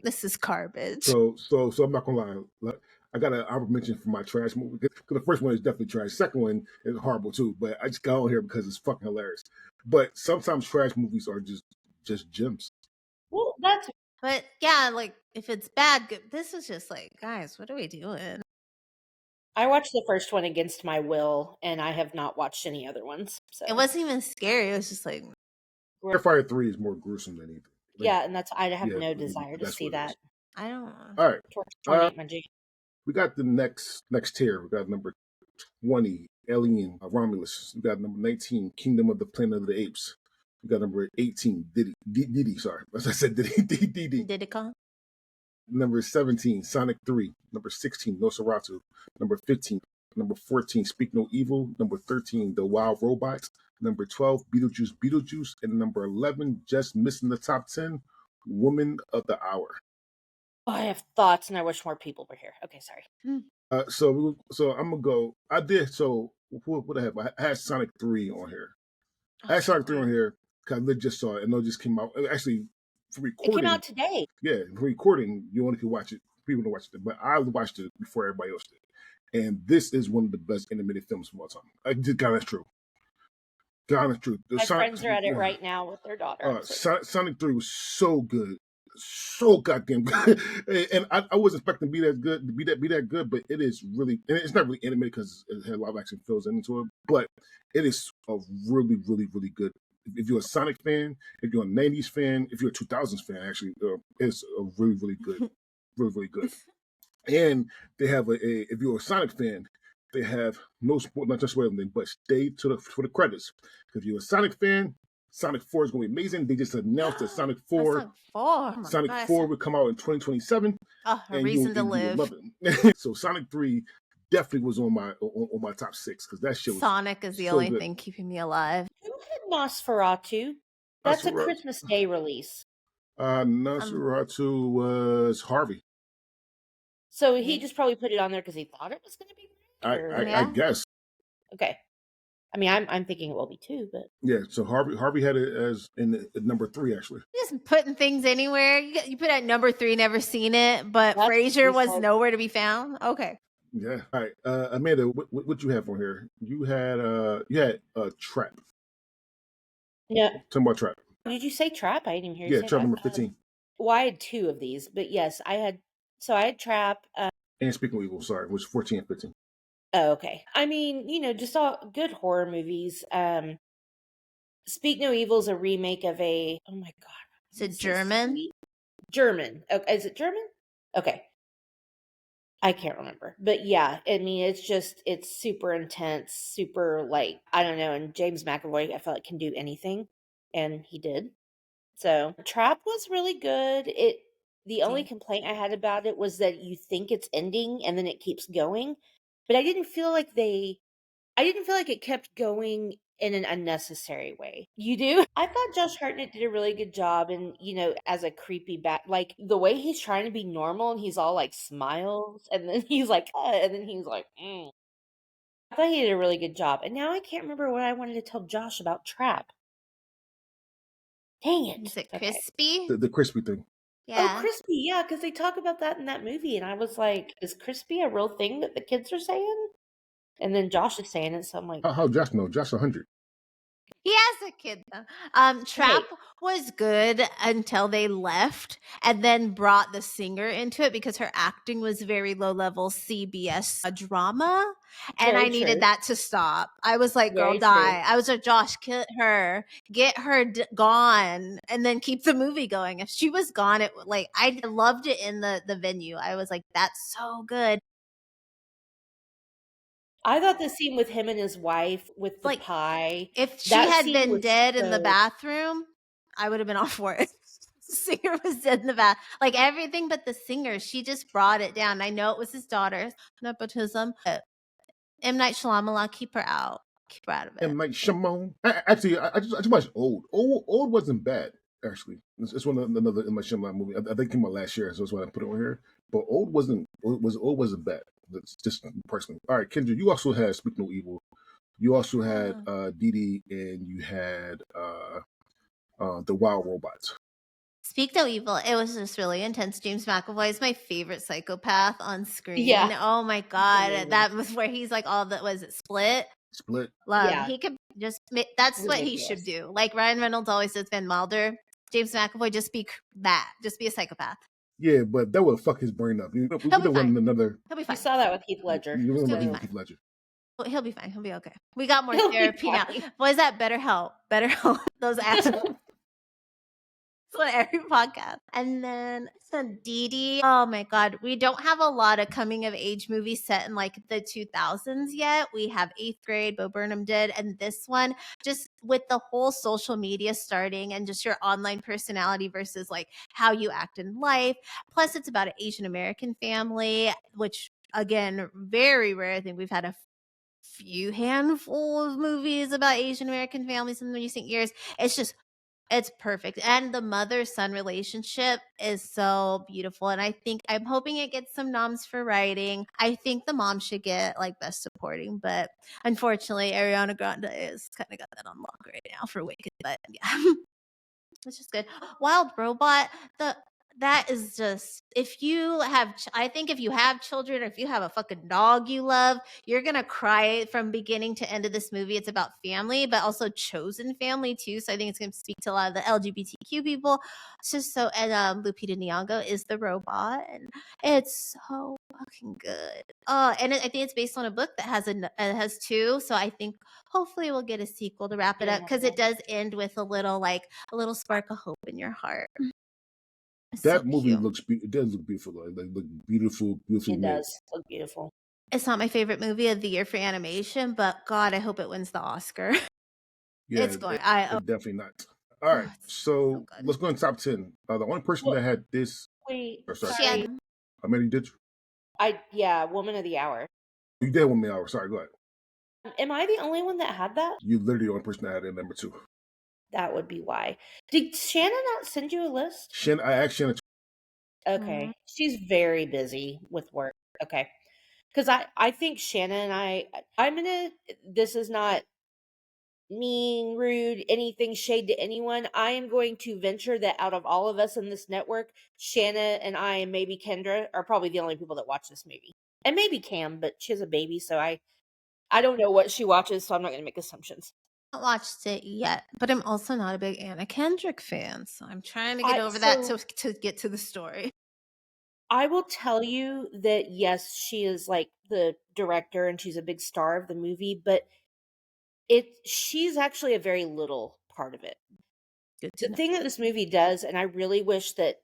this is garbage. So I'm not gonna lie. I got an honorable mention for my trash movie because the first one is definitely trash. Second one is horrible too, but I just got on here because it's fucking hilarious. But sometimes trash movies are just gems. Well, but yeah, like if it's bad, good. This is just like, guys, what are we doing? I watched the first one against my will, and I have not watched any other ones. So it wasn't even scary. It was just like... Terrifier 3 is more gruesome than anything. Yeah, and I have no desire to see that. I don't. All right. My G. We got the next tier. We got number 20, Alien Romulus. We got number 19, Kingdom of the Planet of the Apes. We got number 18, Diddy. Sorry, as I said, Diddy. Diddy. Number 17, Sonic 3. Number 16, Nosferatu. Number 15, number 14, Speak No Evil. Number 13, The Wild Robots. Number 12, Beetlejuice. And number 11, just missing the top 10, Woman of the Hour. Oh, I have thoughts, and I wish more people were here. Okay, sorry. So I'm gonna go. I did. So what I have? I had Sonic 3 on here. I had Sonic 3 on here because I just saw it, and it just came out. Actually, for recording, it came out today. Yeah, for recording, you only could watch it. People don't watch it, but I watched it before everybody else did. And this is one of the best animated films of all time. That's true. Honest truth. My friends are at it right now with their daughter. Sonic 3 was so good. So goddamn good. And I wasn't expecting to be that good, be that good, but it is really, and it's not really animated because it had live action fills into it, but it is a really good. If you're a Sonic fan, if you're a 90s fan, if you're a 2000s fan, actually, it's a really good. Really good. And they have if you're a Sonic fan, they have no sport, not just anything, but stay for the credits. If you're a Sonic fan, Sonic 4 is going to be amazing. They just announced that Sonic 4 would come out in 2027. Oh, a reason to live. Love it. So Sonic 3 definitely was on my top 6 because that shit was Sonic is the only thing keeping me alive. Who had Nosferatu? That's a Christmas Day release. Nosferatu was Harvey. So he just probably put it on there because he thought it was going to be great. Or... I guess. Okay. I mean, I'm thinking it will be too, but yeah. So Harvey had it as in number 3 actually. Just putting things anywhere. You put at number 3, never seen it, but That's Frasier was decent. nowhere to be found. Okay. Yeah. All right. Amanda, what you have on here? You had Trap. Yeah. Tell me about Trap. Did you say Trap? I didn't even hear you Yeah, say Trap that. number 15. Well, I had 2 of these, but yes, I had Trap. And Speaking of Evil, sorry, which 14 and 15. Oh, okay. I mean, just all good horror movies. Speak No Evil is a remake of a. Oh my god. Is it German? German. Okay, is it German? Okay. I can't remember. But yeah, I mean, it's super intense, super like, I don't know. And James McAvoy, I felt like can do anything. And he did. So Trap was really good. The only complaint I had about it was that you think it's ending and then it keeps going. But I didn't feel like it kept going in an unnecessary way. You do? I thought Josh Hartnett did a really good job, and as a creepy like the way he's trying to be normal and he's all like smiles, and then he's like, and then he's like, I thought he did a really good job. And now I can't remember what I wanted to tell Josh about Trap. Dang it! Is it crispy? The crispy thing. Yeah. Oh, crispy, yeah, because they talk about that in that movie, and I was like, is crispy a real thing that the kids are saying? And then Josh is saying it, so I'm like, How Josh know? Josh 100. He has a kid though. Trap was good until they left and then brought the singer into it because her acting was very low level CBS drama. And I needed that to stop. I was like, girl, die. I was like, Josh, kill her, get her gone, and then keep the movie going. If she was gone, I loved it in the venue. I was like, that's so good. I thought the scene with him and his wife with the pie. If she had been dead in the bathroom, I would have been all for it. The singer was dead in the bath. Like everything but the singer. She just brought it down. I know it was his daughter. Nepotism. M. Night Shyamalan, keep her out. Keep her out of it. M. Night Shyamalan. Actually, I just watched Old. Old wasn't bad, actually. It's one of another M. Night Shyamalan movie. I think it came out last year, so that's why I put it on here. But Old wasn't bad. That's just personally. All right, Kendra, you also had Speak No Evil. You also had Dee Dee, and you had The Wild Robots. Speak No Evil. It was just really intense. James McAvoy is my favorite psychopath on screen. Yeah. Oh my god, that was where he's like all that was it Split. Love. Yeah. He could just. That's what he should do. Like Ryan Reynolds always says, Van Wilder. James McAvoy, just be that. Just be a psychopath. Yeah, but that would fuck his brain up. He'll be fine. He'll be fine. You saw that with Heath Ledger. You remember Heath Ledger? Well, he'll be fine. He'll be okay. We got more therapy now. What is that? BetterHelp. BetterHelp. Those assholes. That's what every podcast. And then Dee Dee. Oh my god, we don't have a lot of coming of age movies set in like the 2000s yet. We have 8th Grade, Bo Burnham did, and this one just with the whole social media starting and just your online personality versus like how you act in life. Plus, it's about an Asian American family, which again, very rare. I think we've had a few handful of movies about Asian American families in the recent years. It's perfect. And the mother-son relationship is so beautiful. And I'm hoping it gets some noms for writing. I think the mom should get like best supporting, but unfortunately Ariana Grande is kind of got that on lock right now for Wicked. But yeah, it's just good. Wild Robot, that is just, if you have, I think if you have children or if you have a fucking dog you love, you're going to cry from beginning to end of this movie. It's about family, but also chosen family too. So I think it's going to speak to a lot of the LGBTQ people. It's just so, and Lupita Nyong'o is the robot and it's so fucking good. And I think it's based on a book that has 2. So I think hopefully we'll get a sequel to wrap it up because it does end with a little spark of hope in your heart. That movie it does look beautiful. Like beautiful it made. Does look beautiful. It's not my favorite movie of the year for animation, but God, I hope it wins the Oscar. Yeah, it's going. Definitely not. All right, so let's go in top 10. The only person that had this. Wait, sorry. Amanda, did you? Woman of the Hour. You did Woman of the Hour. Sorry, go ahead. Am I the only one that had that? You literally the only person that had it number 2. That would be why. Did Shannon not send you a list? I asked Shannon. Okay. She's very busy with work. Okay. Because I think Shannon and I'm gonna, this is not mean, rude, anything shade to anyone. I am going to venture that out of all of us in this network, Shanna and I and maybe Kendra are probably the only people that watch this movie. And maybe Cam, but she has a baby, so I don't know what she watches, so I'm not going to make assumptions. I haven't watched it yet, but I'm also not a big Anna Kendrick fan, so I'm trying to get over that to get to the story. I will tell you that yes, she is like the director and she's a big star of the movie, but she's actually a very little part of it. The thing that this movie does, and I really wish that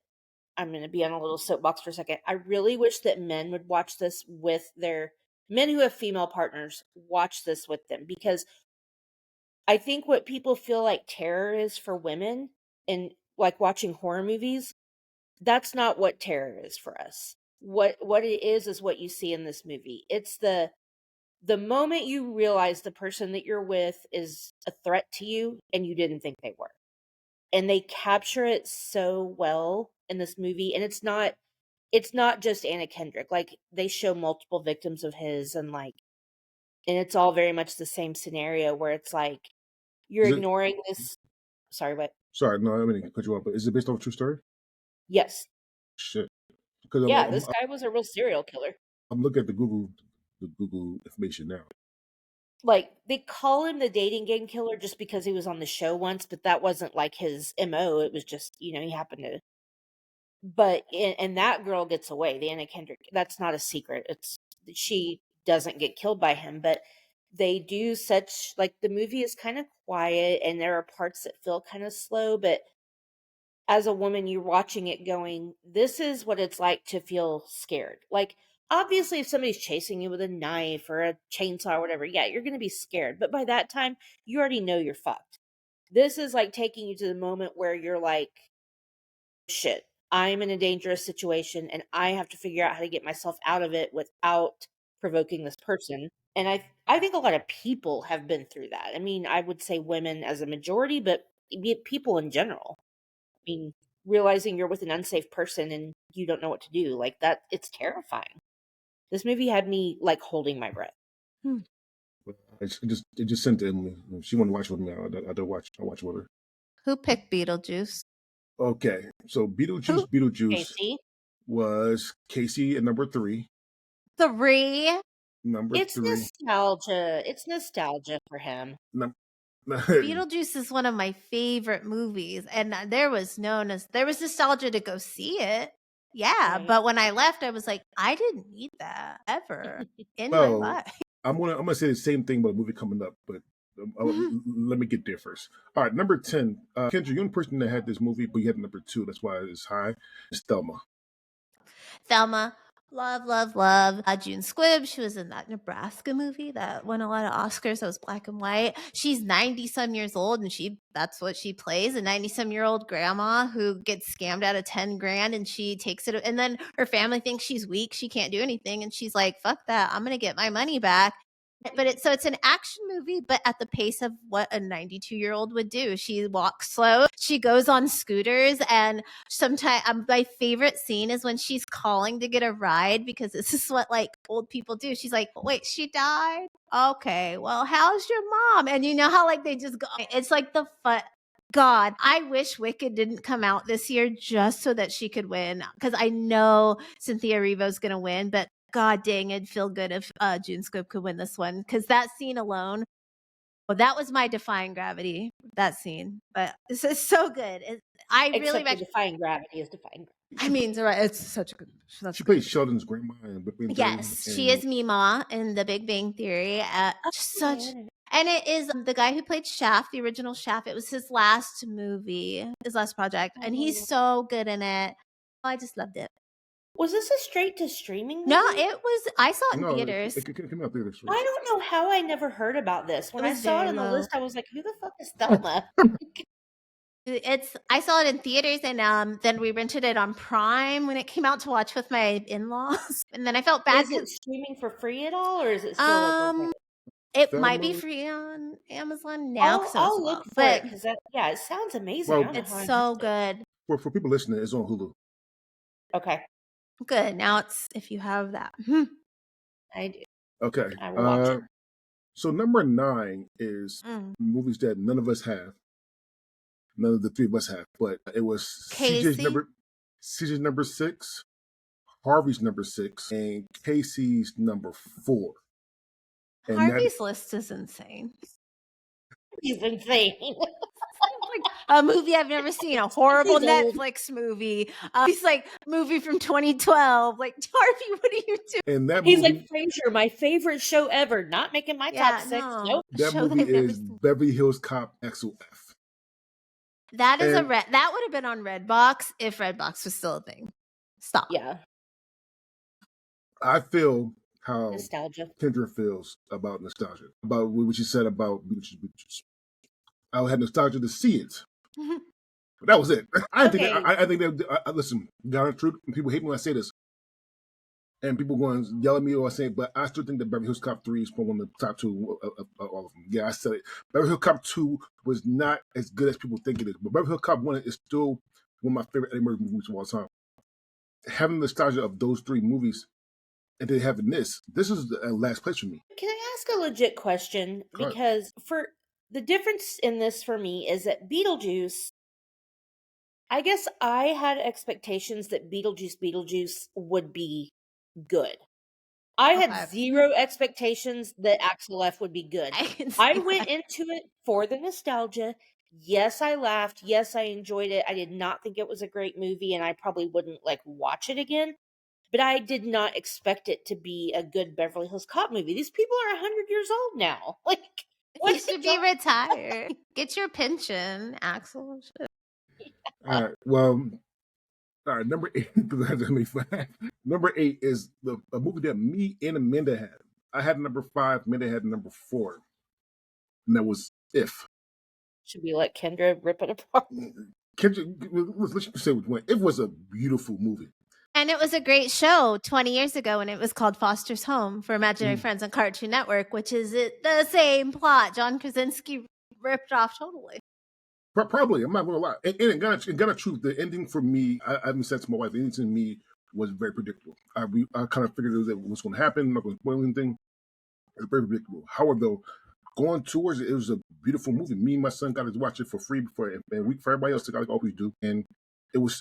I'm going to be on a little soapbox for a second. I really wish that men would watch this with their men who have female partners, watch this with them, because I think what people feel like terror is for women and like watching horror movies, that's not what terror is for us. What it is what you see in this movie. It's the moment you realize the person that you're with is a threat to you and you didn't think they were. And they capture it so well in this movie, and it's not just Anna Kendrick. Like, they show multiple victims of his, and it's all very much the same scenario where it's like you're ignoring this. Sorry, what? Sorry, no, I mean to cut you off, but is it based on a true story? Yes. Shit. Yeah, this guy was a real serial killer. I'm looking at the Google information now. Like, they call him the dating game killer just because he was on the show once, but that wasn't like his MO. It was just, he happened to. But and that girl gets away. The Anna Kendrick, that's not a secret. She doesn't get killed by him, but they do such, like, the movie is kind of quiet and there are parts that feel kind of slow, but as a woman, you're watching it going, this is what it's like to feel scared. Like, obviously, if somebody's chasing you with a knife or a chainsaw or whatever, yeah, you're going to be scared. But by that time, you already know you're fucked. This is like taking you to the moment where you're like, shit, I'm in a dangerous situation and I have to figure out how to get myself out of it without provoking this person. And I think a lot of people have been through that. I mean, I would say women as a majority, but people in general. I mean, realizing you're with an unsafe person and you don't know what to do, like that, it's terrifying. This movie had me like holding my breath. It just sent to Emily. She wanted to watch with me. I'll watch with her. Who picked Beetlejuice? Okay, so Beetlejuice Casey? Was Casey at number 3. 3? It's 3. Nostalgia. It's nostalgia for him. Beetlejuice is one of my favorite movies, and there was nostalgia to go see it. Yeah, right. But when I left, I was like, I didn't need that ever in my life. I'm gonna say the same thing about a movie coming up, but let me get there first. All right, number 10. Kendra, you're the only person that had this movie, but you had number 2. That's why it's high. It's Thelma. Thelma. Love. June Squibb. She was in that Nebraska movie that won a lot of Oscars. That was black and white. She's 90-some years old, and that's what she plays, a 90-some-year-old grandma who gets scammed out of $10,000, and she takes it. And then her family thinks she's weak. She can't do anything. And she's like, fuck that. I'm going to get my money back. But it's an action movie, but at the pace of what a 92-year-old would do. She walks slow. She goes on scooters, and sometimes my favorite scene is when she's calling to get a ride, because this is what like old people do. She's like, wait, she died? Okay, well, how's your mom? And you know how like they just go. It's like the fun. God, I wish Wicked didn't come out this year just so that she could win, because I know Cynthia Erivo's going to win, but God dang, it'd feel good if June Squibb could win this one, because that scene alone, that was my Defying Gravity, that scene. But this is so good. Defying Gravity is Defying Gravity. I mean, it's such a good. She plays Sheldon's grandma in Big Bang Theory. Yes, she is Mima in The Big Bang Theory. And it is the guy who played Shaft, the original Shaft. It was his last movie, his last project, and he's so good in it. I just loved it. Was this a straight to streaming movie? No, it was. I saw it in theaters. It came out theaters. I don't know how I never heard about this. When I saw it on the list, I was like, "Who the fuck is Thelma?" I saw it in theaters, and then we rented it on Prime when it came out to watch with my in-laws. And then I felt bad. Is it streaming for free at all, or is it still It might be Thelma. free on Amazon now because it was a I'll look while. for But it because that it sounds amazing. I Well, don't know it's how I so missed it. good. for people listening, it's on Hulu. Okay, Good. Now it's if you have that. I do. Okay. I will watch it. So number 9 is movies that none of us have. None of the three of us have, but it was CJ's number 6, Harvey's number 6, and Casey's number 4. And that Harvey's list is insane. He's insane. Like a movie I've never seen, a horrible He's old. Netflix movie. He's like movie from 2012. Like Harvey, what are you doing? and that He's movie like Frasier, my favorite show ever. Not making my top 6. No. Nope. A that show movie I've never is seen. Beverly Hills Cop XOF. That is And that would have been on Redbox if Redbox was still a thing. Stop. Yeah. I feel how Nostalgia. Kendra feels about nostalgia, about what you said about Beetlejuice. I had nostalgia to see it. But that was it. I think that, listen, got the truth. People hate me when I say this, and people going to yell at me or say, but I still think that Beverly Hills Cop 3 is one of the top 2 of all of them. Yeah, I said it. Beverly Hills Cop 2 was not as good as people think it is, but Beverly Hills Cop 1 is still one of my favorite Eddie Murphy movies of all time. Having nostalgia of those 3 movies, and then having this is the last place for me. Can I ask a legit question? Go ahead. Because for the difference in this for me is that Beetlejuice, I guess I had expectations that Beetlejuice would be good. I had zero expectations that Axel F would be good. I went into it for the nostalgia. Yes, I laughed. Yes, I enjoyed it. I did not think it was a great movie, and I probably wouldn't watch it again. But I did not expect it to be a good Beverly Hills Cop movie. These people are 100 years old now. You should be retired. Get your pension, Axel. All right. Well, all right. Number 8, number 8 is a movie that me and Amanda had. I had number 5. Amanda had number 4, and that was If. Should we let Kendra rip it apart? Kendra, let's say which one. It was a beautiful movie. And it was a great show 20 years ago when it was called Foster's Home for Imaginary Friends on Cartoon Network, which is the same plot. John Krasinski ripped off totally. Probably. I'm not going to lie. And got truth, the ending for me, I haven't said to my wife, the ending to me was very predictable. I kind of figured it was going to happen. I'm not going to spoil anything. It was very predictable. However, though, going towards it, it was a beautiful movie. Me and my son got to watch it for free before, and for everybody else, like I always do. And it was.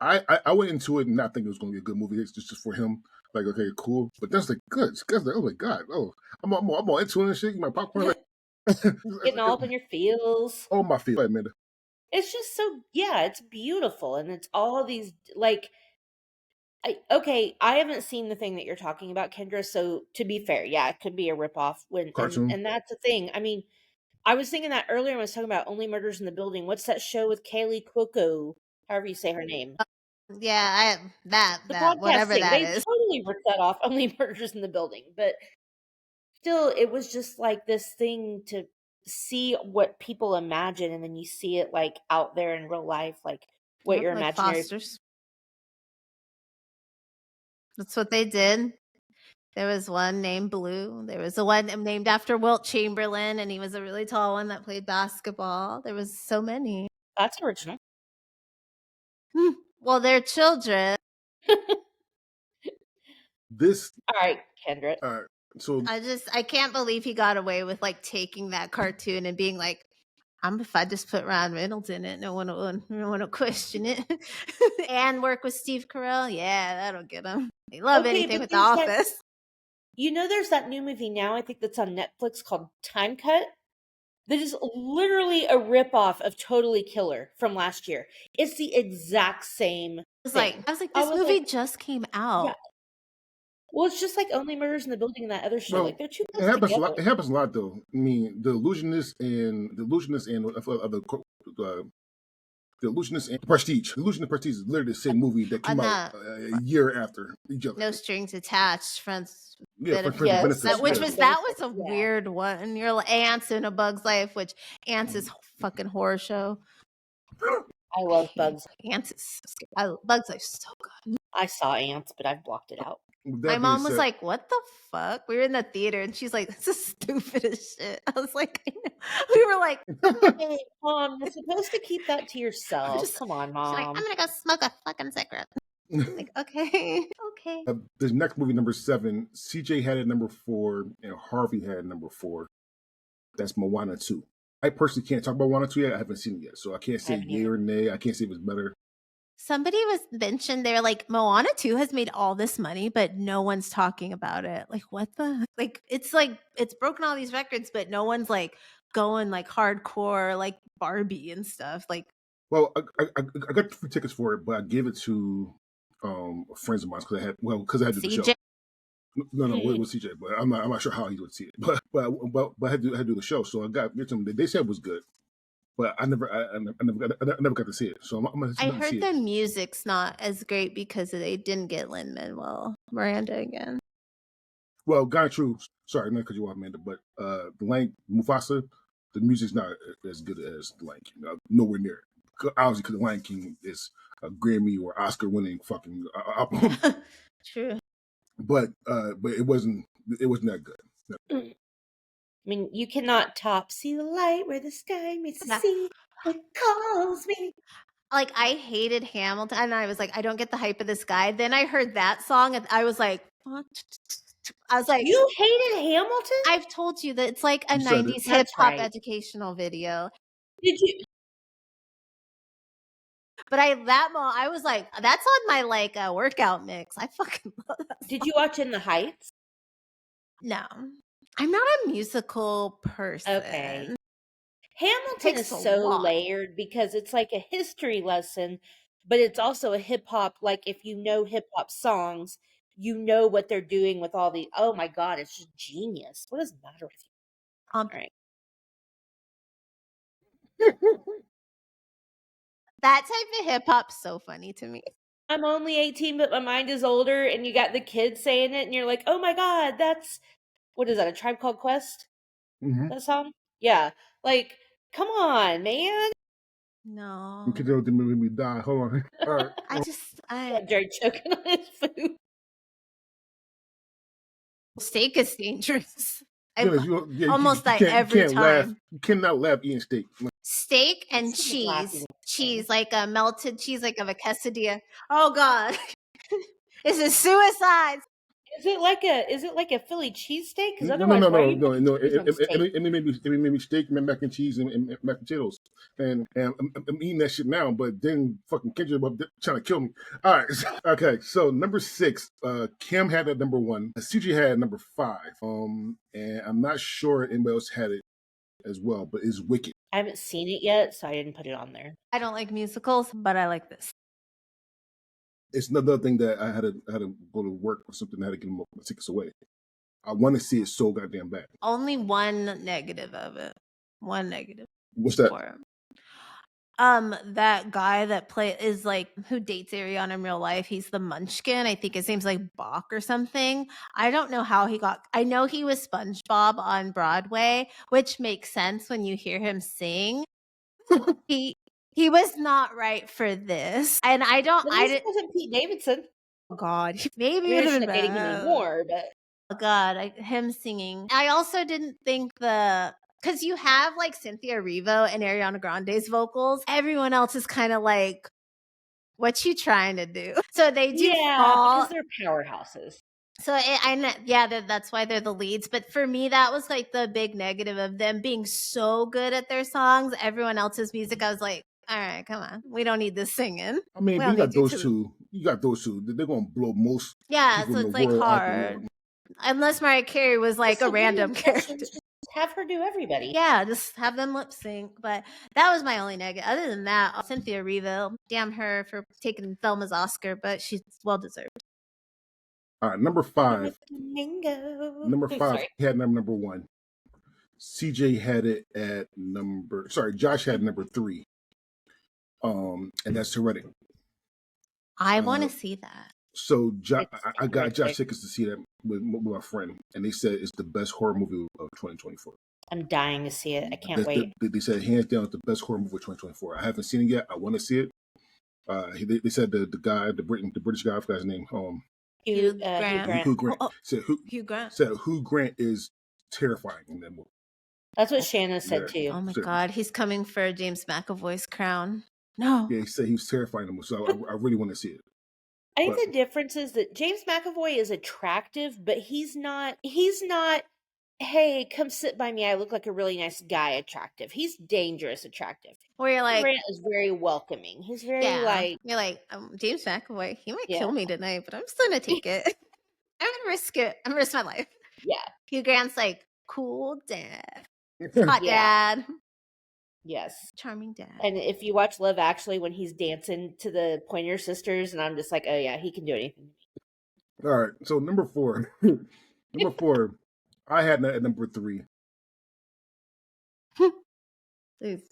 I went into it not thinking it was going to be a good movie. It's just for him. Like, okay, cool. But that's good. Like, oh my god, I'm all into it and shit. My popcorn. Getting all up in your feels. Oh, my feels, Amanda. It's just so, it's beautiful. And it's all these, I haven't seen the thing that you're talking about, Kendra. So to be fair, it could be a ripoff Cartoon. and that's the thing. I mean, I was thinking that earlier when I was talking about Only Murders in the Building. What's that show with Kaylee Cuoco? However you say her name. Yeah, that whatever thing. that They is. totally ripped that off. Only Murders in the Building, but still, it was just like this thing to see what people imagine, and then you see it out there in real life, what your imaginary. Fosters. That's what they did. There was one named Blue. There was the one named after Wilt Chamberlain, and he was a really tall one that played basketball. There was so many. That's original. Well, they're children. All right, Kendra. All right. So I can't believe he got away with taking that cartoon and being like, if I just put Ryan Reynolds in it, no one will question it. And work with Steve Carell, that'll get him. They love anything with The Office. There's that new movie now, I think that's on Netflix called Time Cut. That is literally a ripoff of Totally Killer from last year. It's the exact same thing. I was like, this movie just came out. Yeah. Well, it's just like Only Murders in the Building and that other show. Well, they're too close it happens together. It happens a lot, though. I mean, the Illusionist and the Illusionist and Prestige. The Illusionist and Prestige is literally the same movie that came out a year after each other. No Strings Attached, Friends. That was a weird one. You're like Ants in A Bug's Life, which Ants is a fucking horror show. I love Bugs. Ants is Bug's Life is so good. I saw Ants, but I've blocked it out. My mom was like, "What the fuck?" We were in the theater, and she's like, "This is stupid as shit." I was like, we were like, Hey, Mom, you're supposed to keep that to yourself. Come on, she's like, "I'm Mom. gonna go smoke a fucking cigarette." Like, okay, okay. The next movie, number 7, CJ had it number 4, and Harvey had it number 4. That's Moana 2. I personally can't talk about Moana 2 yet. I haven't seen it yet, so I can't say yay or nay. I can't say if it's better. Somebody was mentioned, they're like, Moana 2 has made all this money, but no one's talking about it. Like, what the? Like, it's broken all these records, but no one's like going like hardcore, like Barbie and stuff. Like, well, I got free tickets for it, but I gave it to friends of mine because I had to do the show. No, it was CJ, but I'm not sure how he would see it. But I had to do the show, so I got it to him. They said it was good, but I never got to see it. So I heard the music's not as great because they didn't get Lin-Manuel Miranda again. Well, Got True. Sorry, not because you want Amanda, but the Lion Mufasa, the music's not as good as the Lion King. Nowhere near. Obviously, because the Lion King is a Grammy or Oscar winning fucking album. True. But it wasn't that good. No. I mean, you cannot top "See the Light Where the Sky Meets the Sea." It calls me. Like, I hated Hamilton, and I was like, I don't get the hype of this guy. Then I heard that song, and I was like, what? I was like, you hated Hamilton? I've told you that it's like a 90s hip hop educational video. Did you? But I was like, that's on my like workout mix. I fucking love that song. Did you watch In the Heights? No, I'm not a musical person. Okay. Hamilton is so layered because it's like a history lesson, but it's also a hip hop. Like, if you know hip hop songs, you know what they're doing with all the. Oh my God, it's just genius. What is the matter with you? All right. That type of hip hop's so funny to me. I'm only 18, but my mind is older, and you got the kids saying it, and you're like, oh my God, that's, what is that, A Tribe Called Quest? Mm-hmm. That song? Yeah. Like, come on, man. No. Because they made me die. Hold on. All right. I Jerry choking on his food. Steak is dangerous. Almost like every time. Laugh. You cannot laugh eating steak. Steak and cheese, like a melted cheese, like of a quesadilla. Oh God, this is suicide. Is it like a Philly cheesesteak? Because No. It made me steak, mac and cheese, and mashed potatoes, and I'm eating that shit now. But then fucking Kendrick was trying to kill me. All right, okay. So number 6, Kim had at number 1. CJ had number 5. And I'm not sure anybody else had it as well, but it's Wicked. I haven't seen it yet, so I didn't put it on there. I don't like musicals, but I like this. It's another thing that I had to go to work or something. I had to get my tickets away. I want to see it so goddamn bad. Only one negative of it. One negative. What's that? That guy that is like who dates Ariana in real life. He's the Munchkin. I think his name's like Bach or something. I don't know how he got. I know he was SpongeBob on Broadway, which makes sense when you hear him sing. He was not right for this, and I don't. This wasn't Pete Davidson. Oh God, maybe we should have dating him anymore, but oh God, him singing. I also didn't think because you have like Cynthia Erivo and Ariana Grande's vocals. Everyone else is kind of like, what you trying to do? So they do because they're powerhouses. So that's why they're the leads. But for me, that was like the big negative of them being so good at their songs. Everyone else's music, I was like, all right, come on. We don't need this singing. I mean, you got those two. You got those two. They're going to blow most people so in it's the like world hard. Unless Mariah Carey was like a random character. Just have her do everybody. Yeah, just have them lip sync. But that was my only negative. Other than that, Cynthia Erivo, damn her for taking Thelma's Oscar, but she's well deserved. All right, number 5. Number 5 had number 1. CJ had it at Josh had number 3. And that's Hereditary. I want to see that. So I got Josh tickets to see that with my friend, and they said it's the best horror movie of 2024. I'm dying to see it. I can't wait. They said hands down it's the best horror movie of 2024. I haven't seen it yet. I want to see it. They said the British guy, I forgot his name. Hugh Hugh Grant. Grant. Hugh Grant. Oh, Said Hugh Grant. Hugh Grant is terrifying in that movie. That's what Shanna said Yeah. too. Oh my So- God, he's coming for James McAvoy's crown. No. Yeah, he said he was terrifying in the movie, so I really want to see it. I think But- the difference is that James McAvoy is attractive, but he's not hey, come sit by me. I look like a really nice guy attractive. He's dangerous attractive. Where you're like, Grant is very welcoming. He's very yeah, like, you're like, James McAvoy, he might Yeah. kill me tonight, but I'm still gonna take it. I'm gonna risk it. I'm gonna risk my life. yeah, Hugh Grant's like, cool dad, Oh, hot Yeah. dad, yes. charming dad. And if you watch Love Actually, when he's dancing to the Pointer Sisters, and I'm just like, oh yeah, he can do anything. All right, so number 4. Number 4, I had at number 3. Please.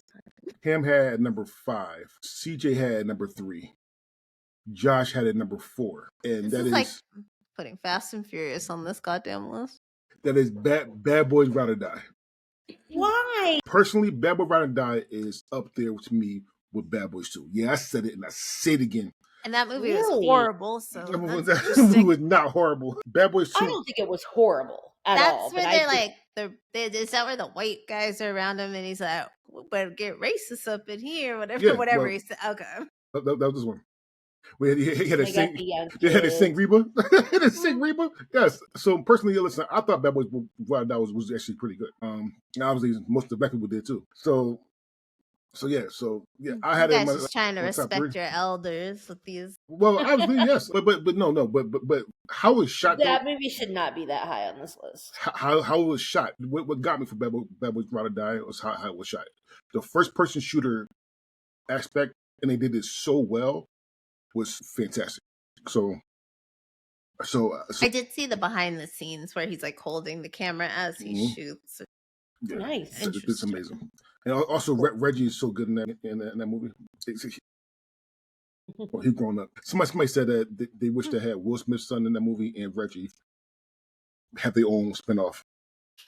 Cam had at number 5. CJ had at number 3. Josh had at number 4. And This that is is like putting Fast and Furious on this goddamn list. Bad Boys Ride or Die. Why? Personally, Bad Boys Ride or Die is up there with me with Bad Boys 2. Yeah, I said it and I say it again. And that movie was Really? horrible. So That that's movie interesting. was not horrible. Bad Boys 2. I don't think it was horrible at all. That's where but they're I like, is that where the white guys are around him and he's like, we better get racist up in here, whatever, Yeah, whatever well, he said. Okay. That was this one. He had to They got sing. the young They had to kids. sing Reba. They had to sing Reba. Yes. So personally, listen, I thought Bad Boys Ride or Die was actually pretty good. And obviously most of the black people did too. So yeah. I had You it in guys my, just trying to my top 3. respect your elders with these. Well, obviously yes, but how it was shot. That movie should not be that high on this list. How it was shot. What got me for Bad Boys Ride or Die was how it was shot. The first person shooter aspect, and they did it so well, was fantastic. So I did see the behind the scenes where he's like holding the camera as he Mhm. shoots. yeah, Nice. it's amazing. And also Reggie is so good in that movie. Well, he's grown up. Somebody said that they wish they had Will Smith's son in that movie and Reggie have their own spinoff.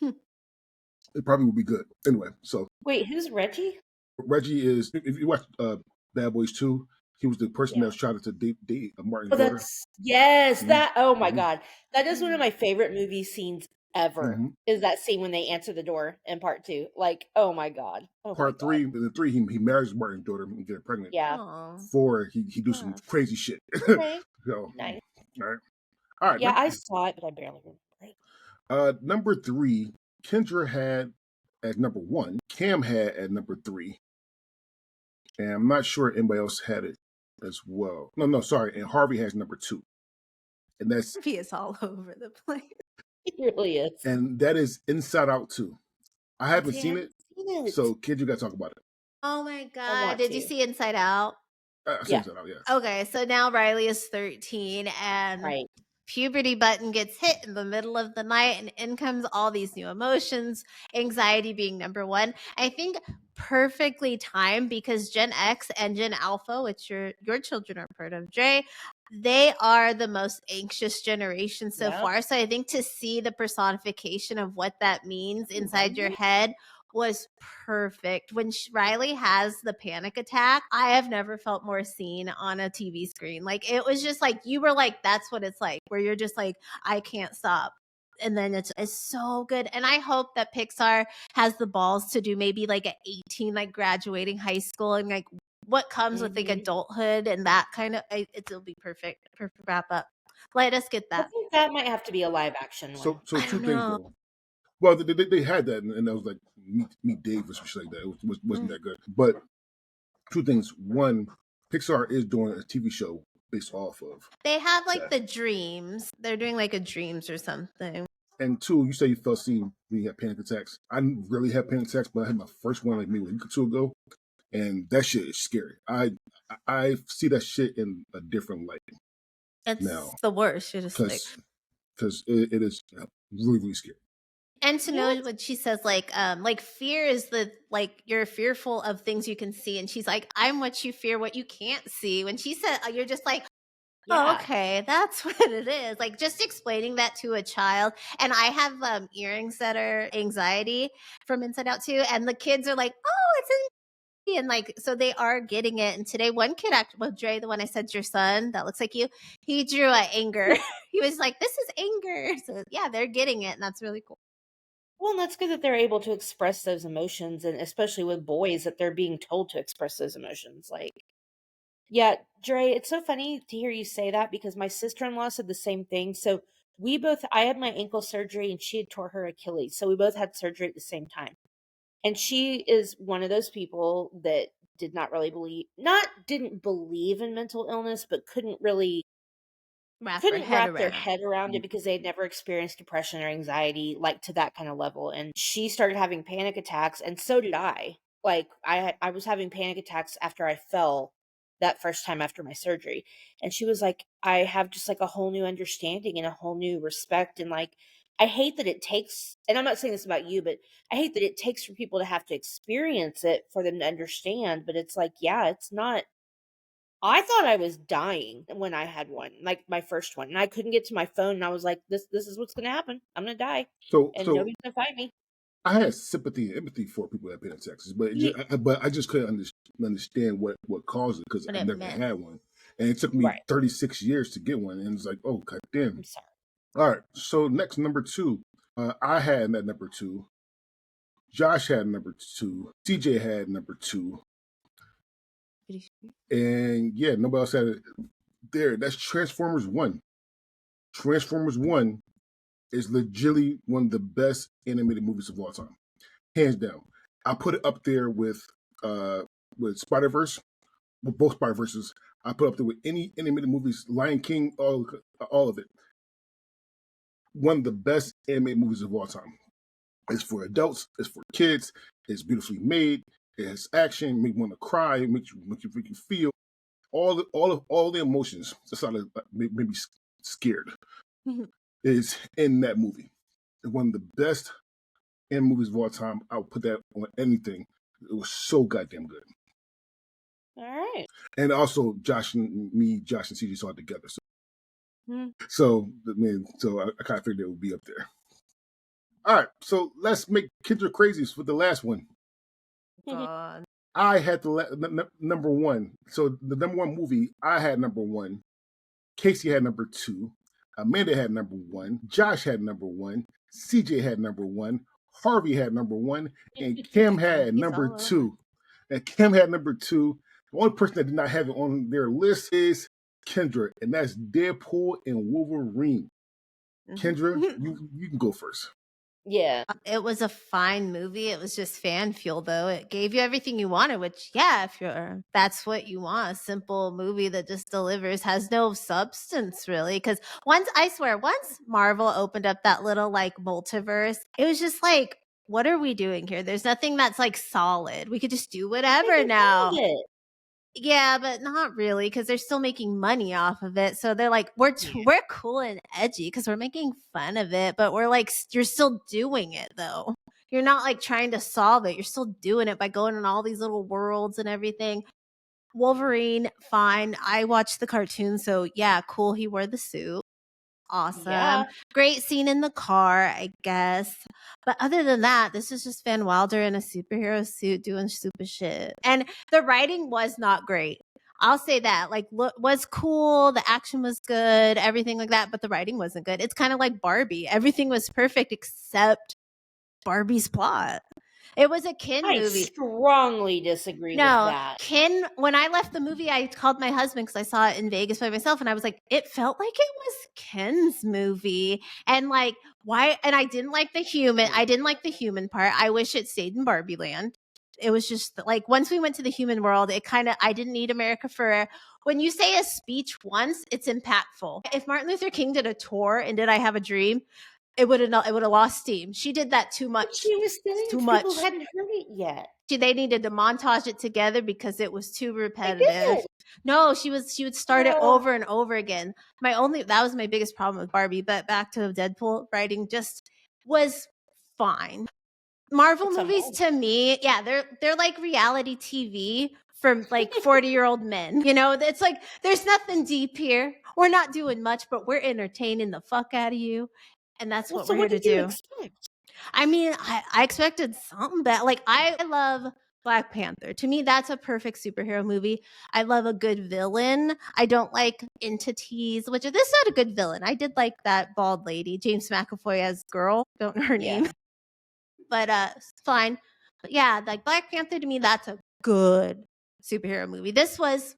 It probably would be good. Anyway, so Wait, who's Reggie? Reggie is, if you watch Bad Boys 2, he was the person that was trying to date Martin's Oh, daughter. that's yes, Mhm. that oh my Mhm. god. That is one of my favorite movie scenes ever. Mhm. Is that scene when they answer the door in part 2. Like, oh my god. Oh my Part God. 3, in the 3, he marries Martin's daughter and get her pregnant. Yeah. Aw. 4, he do some Gosh. crazy shit. Okay. So, Nice. all right. Yeah, I saw it, but I barely remember it. Number 3, Kendra had at number 1. Cam had at number 3. And I'm not sure anybody else had it as well. No, sorry. And Harvey has number 2. And He is all over the place. It really is. that is Inside Out 2. I haven't See, I seen haven't it, seen it. so kid, you gotta talk about it. Oh my God. want Did you to. see Inside Out? I've seen Yeah. Inside Out, yeah. Okay, so now Riley is 13 and Right. puberty button gets hit in the middle of the night and in comes all these new emotions, anxiety being number 1. I think perfectly timed because Gen X and Gen Alpha, which your children are part of, Dre, they are the most anxious generation so Yep. far. So I think to see the personification of what that means inside your head was perfect. When Riley has the panic attack, I have never felt more seen on a TV screen. Like it was just like you were like, that's what it's like, where you're just like, I can't stop. And then it's so good. And I hope that Pixar has the balls to do maybe like at 18, like graduating high school and like what comes with like Mhm. adulthood and that kind of, it'll be perfect wrap up. Let us get I that. think that might have to be a live action one. So I two don't things know. though. Well, they had that, and that was like Meet Dave or something like that. It wasn't that good. But two things. One, Pixar is doing a TV show based off of. They have like Yeah. the dreams. They're doing like a dreams or something. And 2, you say you felt seen when you had panic attacks. I didn't really have panic attacks, but I had my first one like maybe a week or 2 ago, and that shit is scary. I see that shit in a different light It's now the worst. You're just like, because it is really, really scary. and to know what she says, like fear is the like you're fearful of things you can see, and she's like, I'm what you fear, what you can't see. When she said, you're just like, oh, Yeah. okay, that's what it is. Like just explaining that to a child. And I have earrings that are anxiety from Inside Out too, and the kids are like, oh, it's And like, so they are getting it. And today, one kid, well, Dre, the one I said, your son, that looks like you, he drew anger. He was like, this is anger. So yeah, they're getting it. And that's really cool. Well, and that's good that they're able to express those emotions, and especially with boys, that they're being told to express those emotions. Like, yeah, Dre, it's so funny to hear you say that because my sister-in-law said the same thing. So I had my ankle surgery and she had tore her Achilles. So we both had surgery at the same time. And she is one of those people that didn't believe in mental illness, but couldn't wrap their head around it because they had never experienced depression or anxiety like to that kind of level. And she started having panic attacks, and so did I. Like I was having panic attacks after I fell that first time after my surgery. And she was like, I have just like a whole new understanding and a whole new respect. And like, I hate that it takes, and I'm not saying this about you, but I hate that it takes for people to have to experience it for them to understand. But it's like, yeah, it's not. I thought I was dying when I had one, like my first one, and I couldn't get to my phone. And I was like, "This is what's going to happen. I'm going to die, So and nobody's going to find me." I had sympathy and empathy for people that have been in Texas, but I just couldn't understand what caused it because I never had one, and it took me 36 years to get one, and it's like, oh god damn. I'm sorry. All right, so next, number 2, I had that number 2. Josh had number 2. CJ had number 2, and yeah, nobody else had it. There, that's Transformers 1. Transformers 1 is legitimately one of the best animated movies of all time, hands down. I put it up there with Spider-Verse, with both Spider-Verses. I put it up there with any animated movies, Lion King, all of it. One of the best animated movies of all time. It's for adults, it's for kids, it's beautifully made, it has action, make you want to cry, make you feel all the emotions. That's how maybe scared is in that movie. It's one of the best in movies of all time. I would put that on anything. It was so goddamn good. All right. And also, Josh and CJ saw it together. So I kind of figured it would be up there. All right, so let's make Kendra crazies for the last one. God. I had the number 1. So the number 1 movie, I had number 1. Casey had number 2. Amanda had number 1. Josh had number 1. CJ had number 1. Harvey had number 1. And Kim had number 2. And Kim had number 2. The only person that did not have it on their list is Kendra, and that's Deadpool and Wolverine. Kendra, you can go first. Yeah. It was a fine movie. It was just fan fuel, though. It gave you everything you wanted, which, yeah, that's what you want, a simple movie that just delivers, has no substance, really. Because once Marvel opened up that little, like, multiverse, it was just like, what are we doing here? There's nothing that's, like, solid. We could just do whatever now. Yeah, but not really, because they're still making money off of it. So they're like, we're cool and edgy because we're making fun of it, but we're like, you're still doing it though. You're not like trying to solve it. You're still doing it by going in all these little worlds and everything. Wolverine, fine. I watched the cartoon, so yeah, cool. He wore the suit. Awesome. Yeah. Great scene in the car, I guess. But other than that, this is just Van Wilder in a superhero suit doing stupid shit. And the writing was not great. I'll say that. Like, was cool. The action was good. Everything like that. But the writing wasn't good. It's kind of like Barbie. Everything was perfect except Barbie's plot. It was a Ken movie. I strongly disagree with that. Ken, when I left the movie, I called my husband because I saw it in Vegas by myself, and I was like, it felt like it was Ken's movie. And like, why? And I didn't like the human part. I wish it stayed in Barbie Land. It was just like, once we went to the human world, I didn't need America for, when you say a speech once, it's impactful. If Martin Luther King did a tour and Did I Have a Dream, it would have lost steam. She did that too much. But she was saying too much. People hadn't heard it yet. They needed to montage it together because it was too repetitive. No, she would start it over and over again. That was my biggest problem with Barbie. But back to Deadpool, writing just was fine. Marvel movies to me, yeah, they're like reality TV for like 40-year-old men. You know, it's like there's nothing deep here. We're not doing much, but we're entertaining the fuck out of you. And that's what we're here to do. I mean, I expected something bad. Like, I love Black Panther. To me, that's a perfect superhero movie. I love a good villain. I don't like entities, which this is not a good villain. I did like that bald lady, James McAvoy as girl. Don't know her Yeah. name. But it's fine. But yeah, like Black Panther, to me, that's a good superhero movie. This was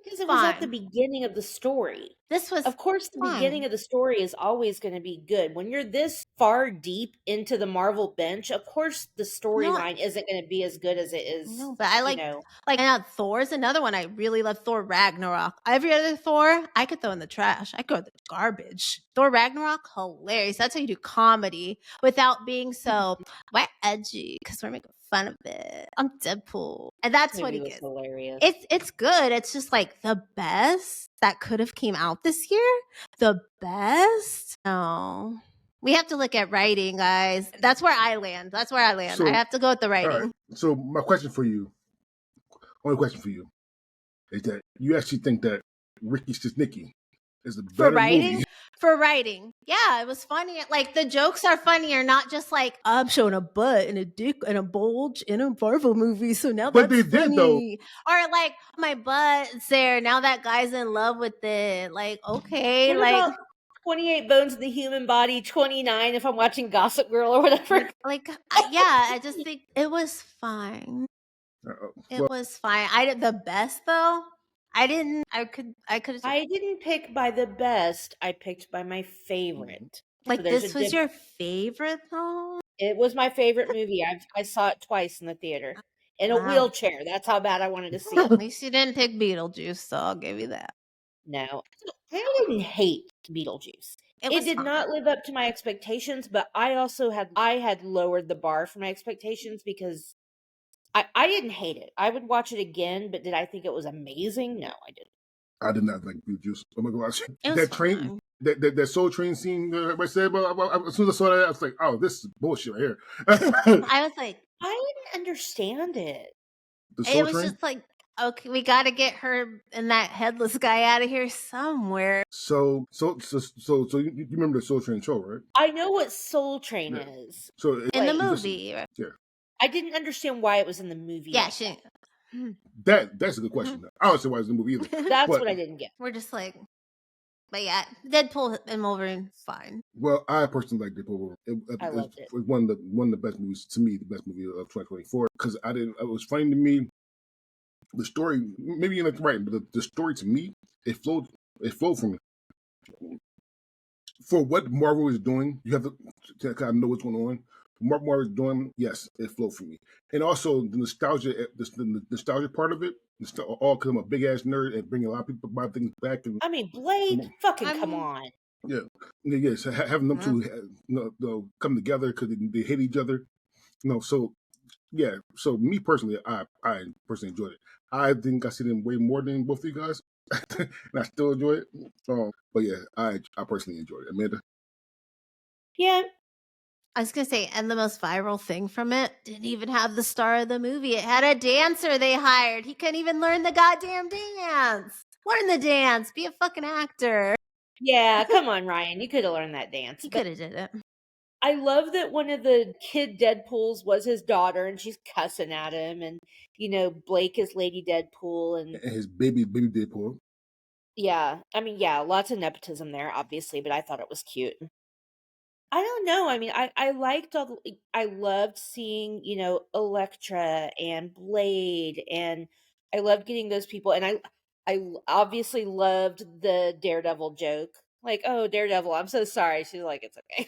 Because it was at the fine. beginning of the story. This was Of course, the beginning fine. of the story is always going to be good. When you're this far deep into the Marvel bench, of course, the storyline isn't going to be as good as it is. No, but I like, you know. like Thor's another one. I really love Thor Ragnarok. Every other Thor, I could throw in the trash. I could throw in the garbage. Thor Ragnarok, hilarious. That's how you do comedy without being so we're edgy because we're making fun of it. I'm Deadpool, and that's what he was gets. hilarious. It's good. It's just like the best that could have came out this year. The best. No. We have to look at writing, guys. That's where I land. So- I have to go with the All writing. right. So my question for you, only question for you, is that you actually think that Ricky Stisnicki is the For better writing? movie? For writing. Yeah, it was funny. Like the jokes are funnier, not just like I'm showing a butt and a dick and a bulge in a Marvel movie, so now But that's they did, though. funny. Or like my butt's there, now that guy's in love with it. Like, okay, What like about 28 bones in the human body, 29 if I'm watching Gossip Girl or whatever? yeah, I just think it was fine. It was fine. I did the best though. I didn't. I could. I didn't pick by the best. I picked by my favorite. Like So there's this a was your favorite though. It was my favorite movie. I saw it twice in the theater in a Wow. wheelchair. That's how bad I wanted to see At it. least you didn't pick Beetlejuice, so I'll give you that. No, I didn't hate Beetlejuice. It did not live up to my expectations, but I had lowered the bar for my expectations because I didn't hate it. I would watch it again, but did I think it was amazing? No, I didn't. I did not like Beetlejuice. Oh my gosh, It was that train, that Soul Train scene. I said, as soon as I saw that, I was like, "Oh, this is bullshit right here." I was like, I didn't understand it. Soul it was Train? just like, okay, we got to get her and that headless guy out of here somewhere. So you remember the Soul Train show, right? I know what Soul Train is. So in the movie, yeah. I didn't understand why it was in the movie. Yeah, that's a good question. I don't see why it's in the movie either. That's but, what I didn't get. We're just like, but yeah, Deadpool and Wolverine, fine. Well, I personally like Deadpool. I loved it. It was one of the best movies to me, the best movie of 2024 because it was funny to me. The story, maybe you're not right, but the story to me, it flowed from me. For what Marvel is doing, you have to kind of know what's going on. What Marvel is doing, yes, it flowed for me, and also the nostalgia part of it. All because I'm a big ass nerd and bringing a lot of people buy things back. And I mean, Blade, come on. Yeah, yes, having them two come together because they hate each other. So yeah. So me personally, I personally enjoyed it. I think I see them way more than both of you guys, and I still enjoy it. But yeah, I personally enjoyed it. Amanda? Yeah. I was gonna say, and the most viral thing from it didn't even have the star of the movie. It had a dancer they hired. He couldn't even learn the goddamn dance. Learn the dance. Be a fucking actor. Yeah, come on, Ryan. You could have learned that dance. He could have did it. I love that one of the kid Deadpools was his daughter, and she's cussing at him, and Blake is Lady Deadpool, and his baby Deadpool. Yeah, I mean, yeah, lots of nepotism there, obviously, but I thought it was cute. I don't know. I mean, I liked I loved seeing, Elektra and Blade, and I loved getting those people, and I obviously loved the Daredevil joke. Like, oh, Daredevil, I'm so sorry. She's like, it's okay.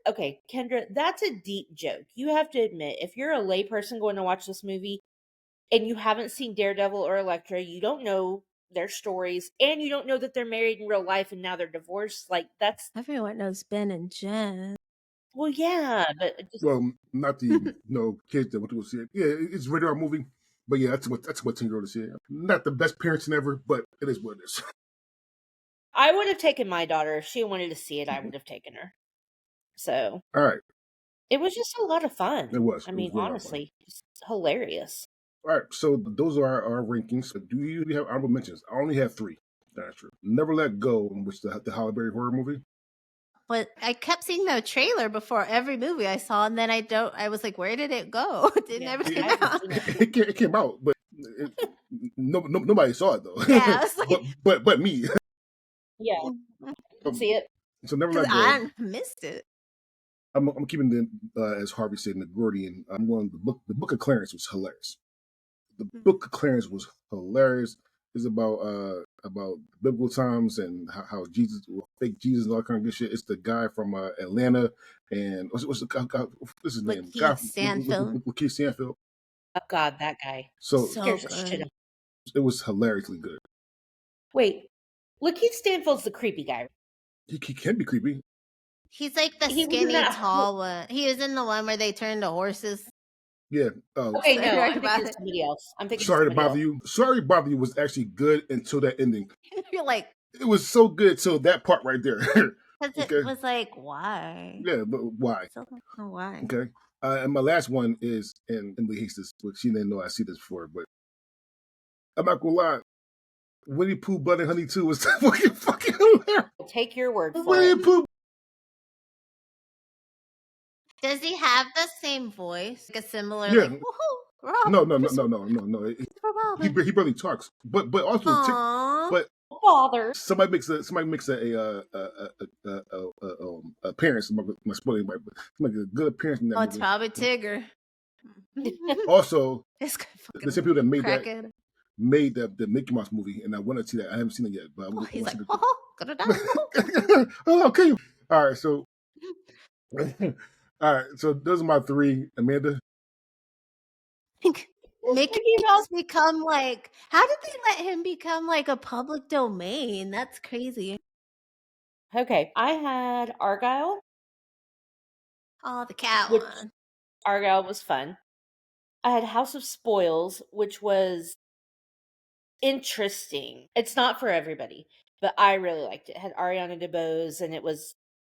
Okay, Kendra, that's a deep joke. You have to admit, if you're a layperson going to watch this movie and you haven't seen Daredevil or Elektra, you don't know their stories, and you don't know that they're married in real life and now they're divorced. Like, that's everyone knows Ben and Jen. Well, yeah, but not the kids that went to go see it. Yeah, it's a rated R movie, but yeah, that's what 10-year-old see it. Not the best parenting ever, but it is what it is. I would have taken my daughter if she wanted to see it. I would have taken her. So, all right, it was just a lot of fun. It was. I mean, honestly, it's hilarious. All right, so those are our rankings. Do you have honorable mentions? I only have 3. That's true. Never Let Go, which the Halle Berry horror movie. But I kept seeing the trailer before every movie I saw, and then I was like, where did it go? It didn't Yeah, ever I come haven't out. seen it. It came out, but nobody saw it though. Yeah, I was like, but me. Yeah, see it. So never because let go. I missed it. I'm keeping the as Harvey said, the Gordian. I'm going the book of Clarence was hilarious. The book of Clarence was hilarious. It's about biblical times and how Jesus, fake Jesus, and all kind of good shit. It's the guy from Atlanta, and what's his name? Guy Lakeith Stanfield. Lakeith Stanfield. Oh God, that guy So So scares the shit out good. of me. it was hilariously good. Wait, Lakeith Stanfield's the creepy guy. He can be creepy. He's like the He was in skinny, that tall one. He was in the one where they turned to horses. Yeah. Okay, So no, right I'm about thinking of it. somebody else. I'm thinking of Sorry to somebody bother else. you. Sorry to bother you was actually good until that ending. You're like, It was so good till that part right there. because Okay. it was like, why? Yeah, but why? Still don't know why. Okay. And my last one is, and Emily hates this, but she didn't know I see this before, but I'm not gonna lie. Winnie Pooh Blood and Honey 2 was fucking hilarious. I'll take your word for Winnie it. Pooh. Does he have the same voice? Like a similar, Yeah. like, woohoo, Rob, No. Christopher Robin. He barely talks, but also Aww. but Father. somebody makes a appearance. I'm not spoiling anybody, but somebody makes a good appearance in that Oh, movie. it's probably Tigger. Also, This guy the same people that made crackhead. the Mickey Mouse movie, and I want to see that. I haven't seen it yet, but Oh, he's like, to oh, gonna die. oh, okay. All right, so all right, so those are my three. Amanda, Mickey Mickey Mouse. Mouse become like, how did they let him become like a public domain? That's crazy. Okay, I had Argyle. Oh, the cat Which one. Argyle was fun. I had House of Spoils, which was interesting. It's not for everybody, but I really liked it. It had Ariana DeBose, and it was,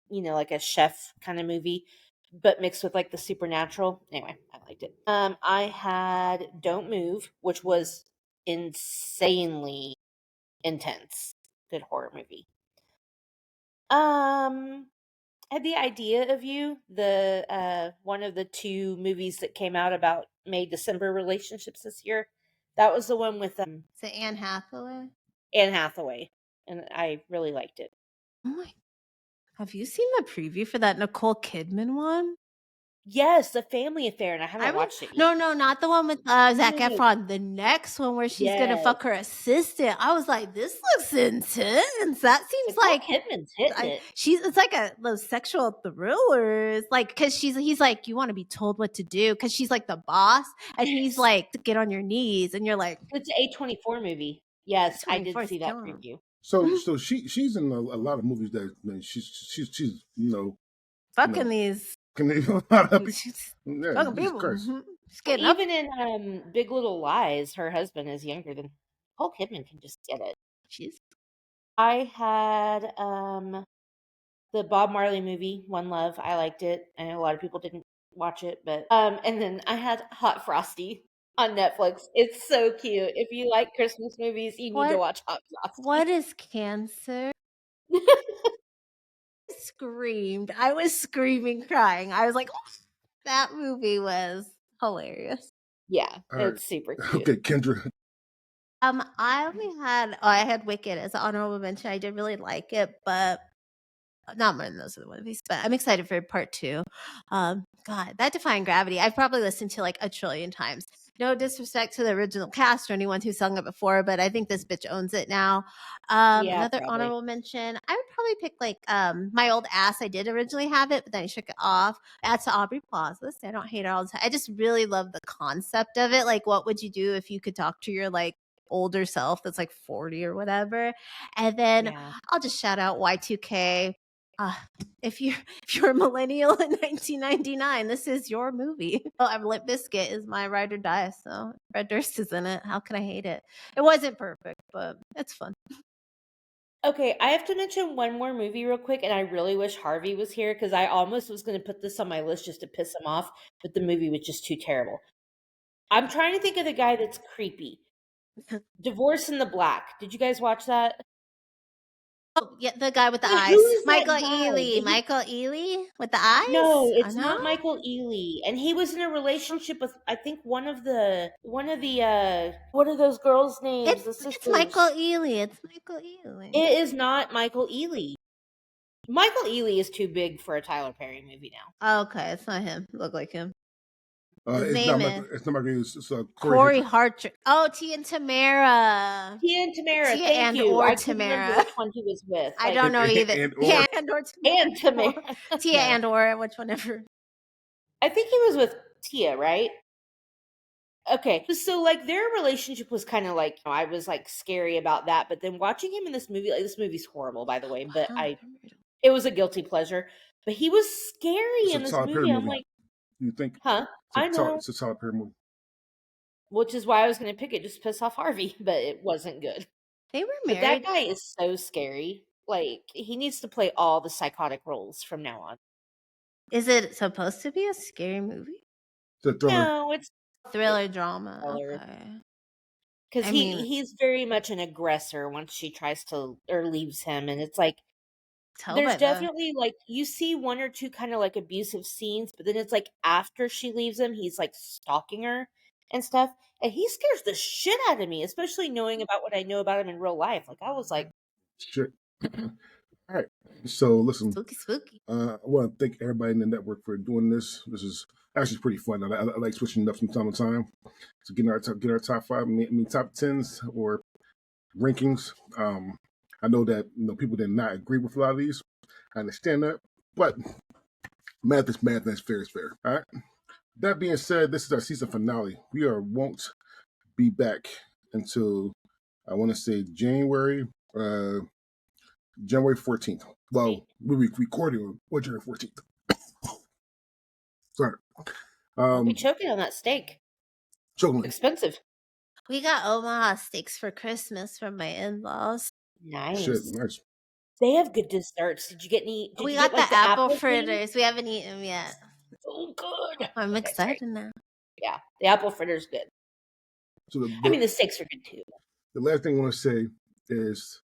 like a chef kind of movie, but mixed with like the supernatural. Anyway, I liked it. I had Don't Move, which was insanely intense. Good horror movie. I had The Idea of You, the one of the two movies that came out about May December relationships this year. That was the one with Is it Anne Hathaway? Anne Hathaway, and I really liked it. Oh my. Have you seen the preview for that Nicole Kidman one? Yes, The Family Affair, and I haven't watched it yet. No, not the one with Zac No. Efron. The next one where she's gonna Yes. fuck her assistant. I was like, this looks intense. That seems Nicole like Kidman's hitting it. it's like those sexual thrillers, like because he's like, you want to be told what to do because she's like the boss, and he's Yes. like, get on your knees, and you're like, It's an A24 movie. Yes, I did 24 see that killing 'em. preview. so she's in a lot of movies that she's fucking these can they a lot of people. she's Yeah, fucking Jesus people. Christ. She's getting up. Even in Big Little Lies, her husband is younger than Nicole Kidman. Can just get it. She's I had the Bob Marley movie, One Love. I liked it. I know a lot of people didn't watch it, but and then I had Hot Frosty on Netflix. It's so cute. If you like Christmas movies, you need to watch Hot Frosty. What is cancer? Screamed. I was screaming, crying. I was like, oh, that movie was hilarious. Yeah, All right. it's super cute. Okay, Kendra. I had Wicked as an honorable mention. I did really like it, but not more than those other movies. But I'm excited for part 2. God, that Defying Gravity, I've probably listened to like a trillion times. No disrespect to the original cast or anyone who sung it before, but I think this bitch owns it now. Yeah, Another probably. honorable mention, I would probably pick like My Old Ass. I did originally have it, but then I shook it off. That's Aubrey Plaza. I don't hate it all the time. I just really love the concept of it. Like, what would you do if you could talk to your like older self that's like 40 or whatever? And then Yeah. I'll just shout out Y2K. If you're a millennial in 1999, this is your movie. Limp Bizkit is my ride or die, so Fred Durst is in it. How can I hate it? It wasn't perfect, but it's fun. Okay, I have to mention one more movie real quick, and I really wish Harvey was here because I almost was going to put this on my list just to piss him off, but the movie was just too terrible. I'm trying to think of the guy that's creepy. Divorce in the Black. Did you guys watch that? Yeah, the guy with the But eyes. who is that Michael guy? Ealy. Michael Ealy with the eyes? No, Oh, it's no? not Michael Ealy, and he was in a relationship with I think one of the what are those girls' names? The It's sisters. Michael Ealy. It's Michael Ealy. It is not Michael Ealy. Michael Ealy is too big for a Tyler Perry movie now. Okay, it's not him. Look like him. His His it's name not is Michael. It's not Michael. It's Corey Hartrick. Oh, Tia and Tamara. Tia and Tamara, Tia thank and you. or I couldn't remember Tamara. which one he was with. I don't know either. and Yeah, or and or And Tamara. Tia No. and or which whatever. I think he was with Tia, right? Okay, so like their relationship was kind of like I was like scary about that, but then watching him in this movie, like this movie's horrible, by the way, but it was a guilty pleasure. But he was scary it's a in this Tyler Perry movie. I'm movie. like, You think? huh? I know, It's a Tyler Perry movie. which is why I was going to pick it just to piss off Harvey, but it wasn't good. They were But married. that guy is so scary. Like he needs to play all the psychotic roles from now on. Is it supposed to be a scary movie? It's a thriller. No, it's Thriller drama. thriller. Okay. Because I mean- he's very much an aggressor once she tries to or leaves him, and it's like Tell there's by the- definitely like you see one or two kind of like abusive scenes, but then it's like after she leaves him, he's like stalking her and stuff, and he scares the shit out of me, especially knowing about what I know about him in real life. Like I was like, Shit. All right. So listen, spooky. I want to thank everybody in the network for doing this. This is actually pretty fun. I like switching it up from time to time. So getting our top five, I mean top tens or rankings. I know that people did not agree with a lot of these. I understand that, but math is math, and fair is fair. All right. That being said, this is our season finale. We won't be back until I want to say January 14th. Well, we'll be recording on January 14th. Sorry. I'll be choking on that steak. Choking. Expensive. We got Omaha steaks for Christmas from my in-laws. Nice. Shit, nice. They have good desserts. Did you get any? We you got get, like, the apple thing? fritters. We haven't eaten them yet. So good. I'm Okay, excited sorry. now. Yeah, the apple fritter's good. So I mean, the steaks are good too. The last thing I want to say is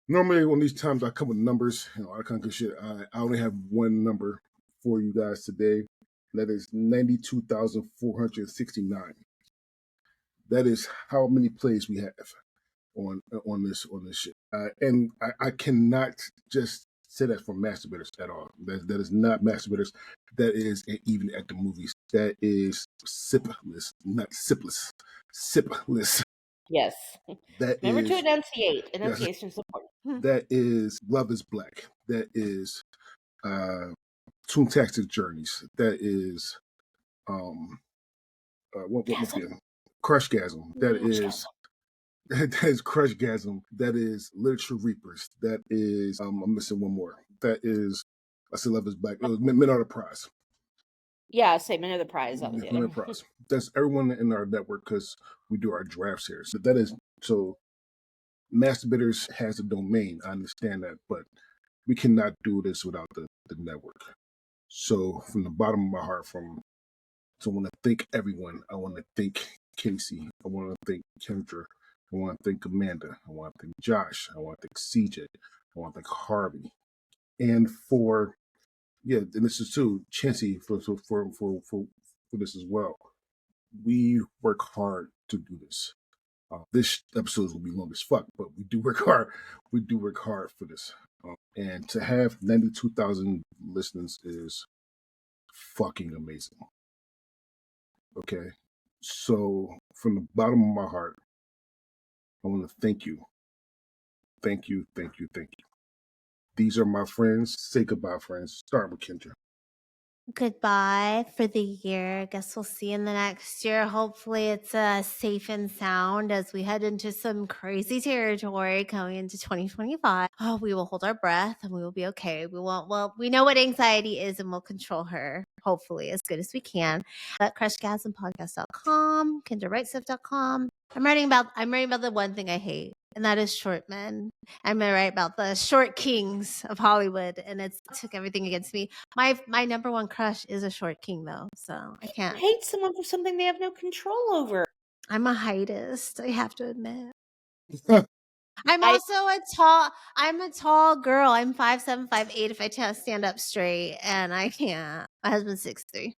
normally when these times I come with numbers and all that kind of good shit, I only have one number for you guys today. That is 92,469. That is how many plays we have on this shit. And I cannot just say that for masturbators at all. That is not masturbators. That is even at the movies. That is sipless, not sipless. Sipless. Yes. That Remember is to enunciate. Enunciation is yes, important. that is Love is Black. That is Toontastic Journeys. That is what Crushgasm. That is that is Crushgasm. That is Literature Reapers. That is I'm missing one more. That is I said Love is Black. It was Men Are the Prize. Yeah, say Men Are the Prize. That was the Men other Are the one. Prize. That's everyone in our network because we do our drafts here. So that is so Masturbators has a domain. I understand that, but we cannot do this without the network. So from the bottom of my heart, I want to thank everyone. I want to thank Casey. I want to thank Kendra. I want to thank Amanda. I want to thank Josh. I want to thank CJ. I want to thank Harvey. And and this is too Chancey for this as well. We work hard to do this. This episode will be long as fuck, but we do work hard. We do work hard for this. And to have 92,000 listeners is fucking amazing. Okay. So from the bottom of my heart, I want to thank you. Thank you, thank you, thank you. These are my friends. Say goodbye, friends. Start with Kendra. Goodbye for the year. I guess we'll see in the next year. Hopefully it's safe and sound as we head into some crazy territory coming into 2025. Oh, we will hold our breath and we will be okay. We won't, well, we know what anxiety is and we'll control her, hopefully, as good as we can. At crushgasmpodcast.com, KendraWrightStuff.com. I'm writing about the one thing I hate, and that is short men. I'm gonna write about the short kings of Hollywood, and it took everything against me. My number one crush is a short king, though, so I can't hate someone for something they have no control over. I'm a heightist, I have to admit. I'm also I'm a tall girl. I'm 5'7", 5'8" if I stand up straight, and I can't. My husband's 6'3".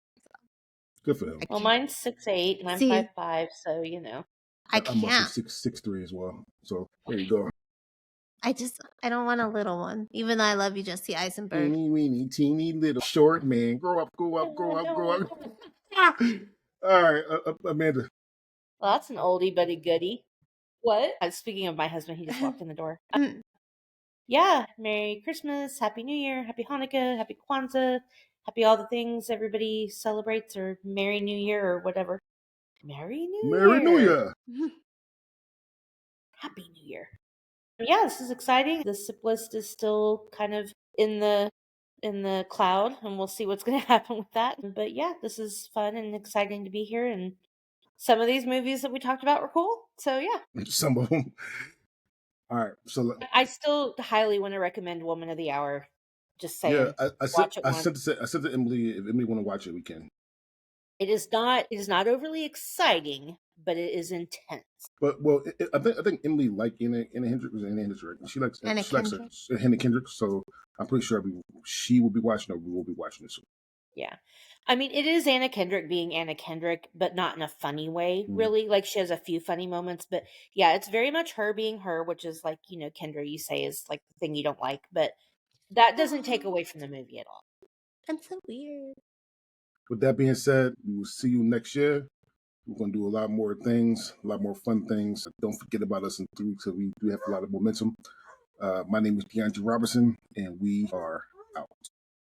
Good for him. Well, mine's 6'8" and I'm See, 5'5", so you know. I I'm also can't. 6'3" as well. So there you go. I don't want a little one, even though I love you, Jesse Eisenberg. Teeny weeny, teeny little short man. Grow up, grow up, grow up, grow up. All right, Amanda. Well, that's an oldie but a goodie. What? Speaking of my husband, he just walked in the door. Yeah, Merry Christmas, Happy New Year, Happy Hanukkah, Happy Kwanzaa, Happy all the things everybody celebrates, or Merry New Year, or whatever. Merry New Merry New Year. Year. Happy New Year. Yeah, this is exciting. The SIP list is still kind of in the cloud, and we'll see what's going to happen with that. But yeah, this is fun and exciting to be here, and some of these movies that we talked about were cool. So yeah. Some of them. All right, so I still highly want to recommend Woman of the Hour. Just saying, I watch it once. sent to Emily. If Emily want to watch it, we can. It is not overly exciting, but it is intense. But I think Emily liked Anna Hendricks. She likes Anna Hannah Kendrick. So I'm pretty sure she will be watching, or we will be watching this. Yeah. I mean, it is Anna Kendrick being Anna Kendrick, but not in a funny way, really. Like, she has a few funny moments, but yeah, it's very much her being her, which is like, Kendra, you say is like the thing you don't like, but that doesn't take away from the movie at all. I'm so weird. With that being said, we will see you next year. We're going to do a lot more things, a lot more fun things. Don't forget about us in 3 weeks, because we do have a lot of momentum. My name is DeAndre Robertson, and we are out.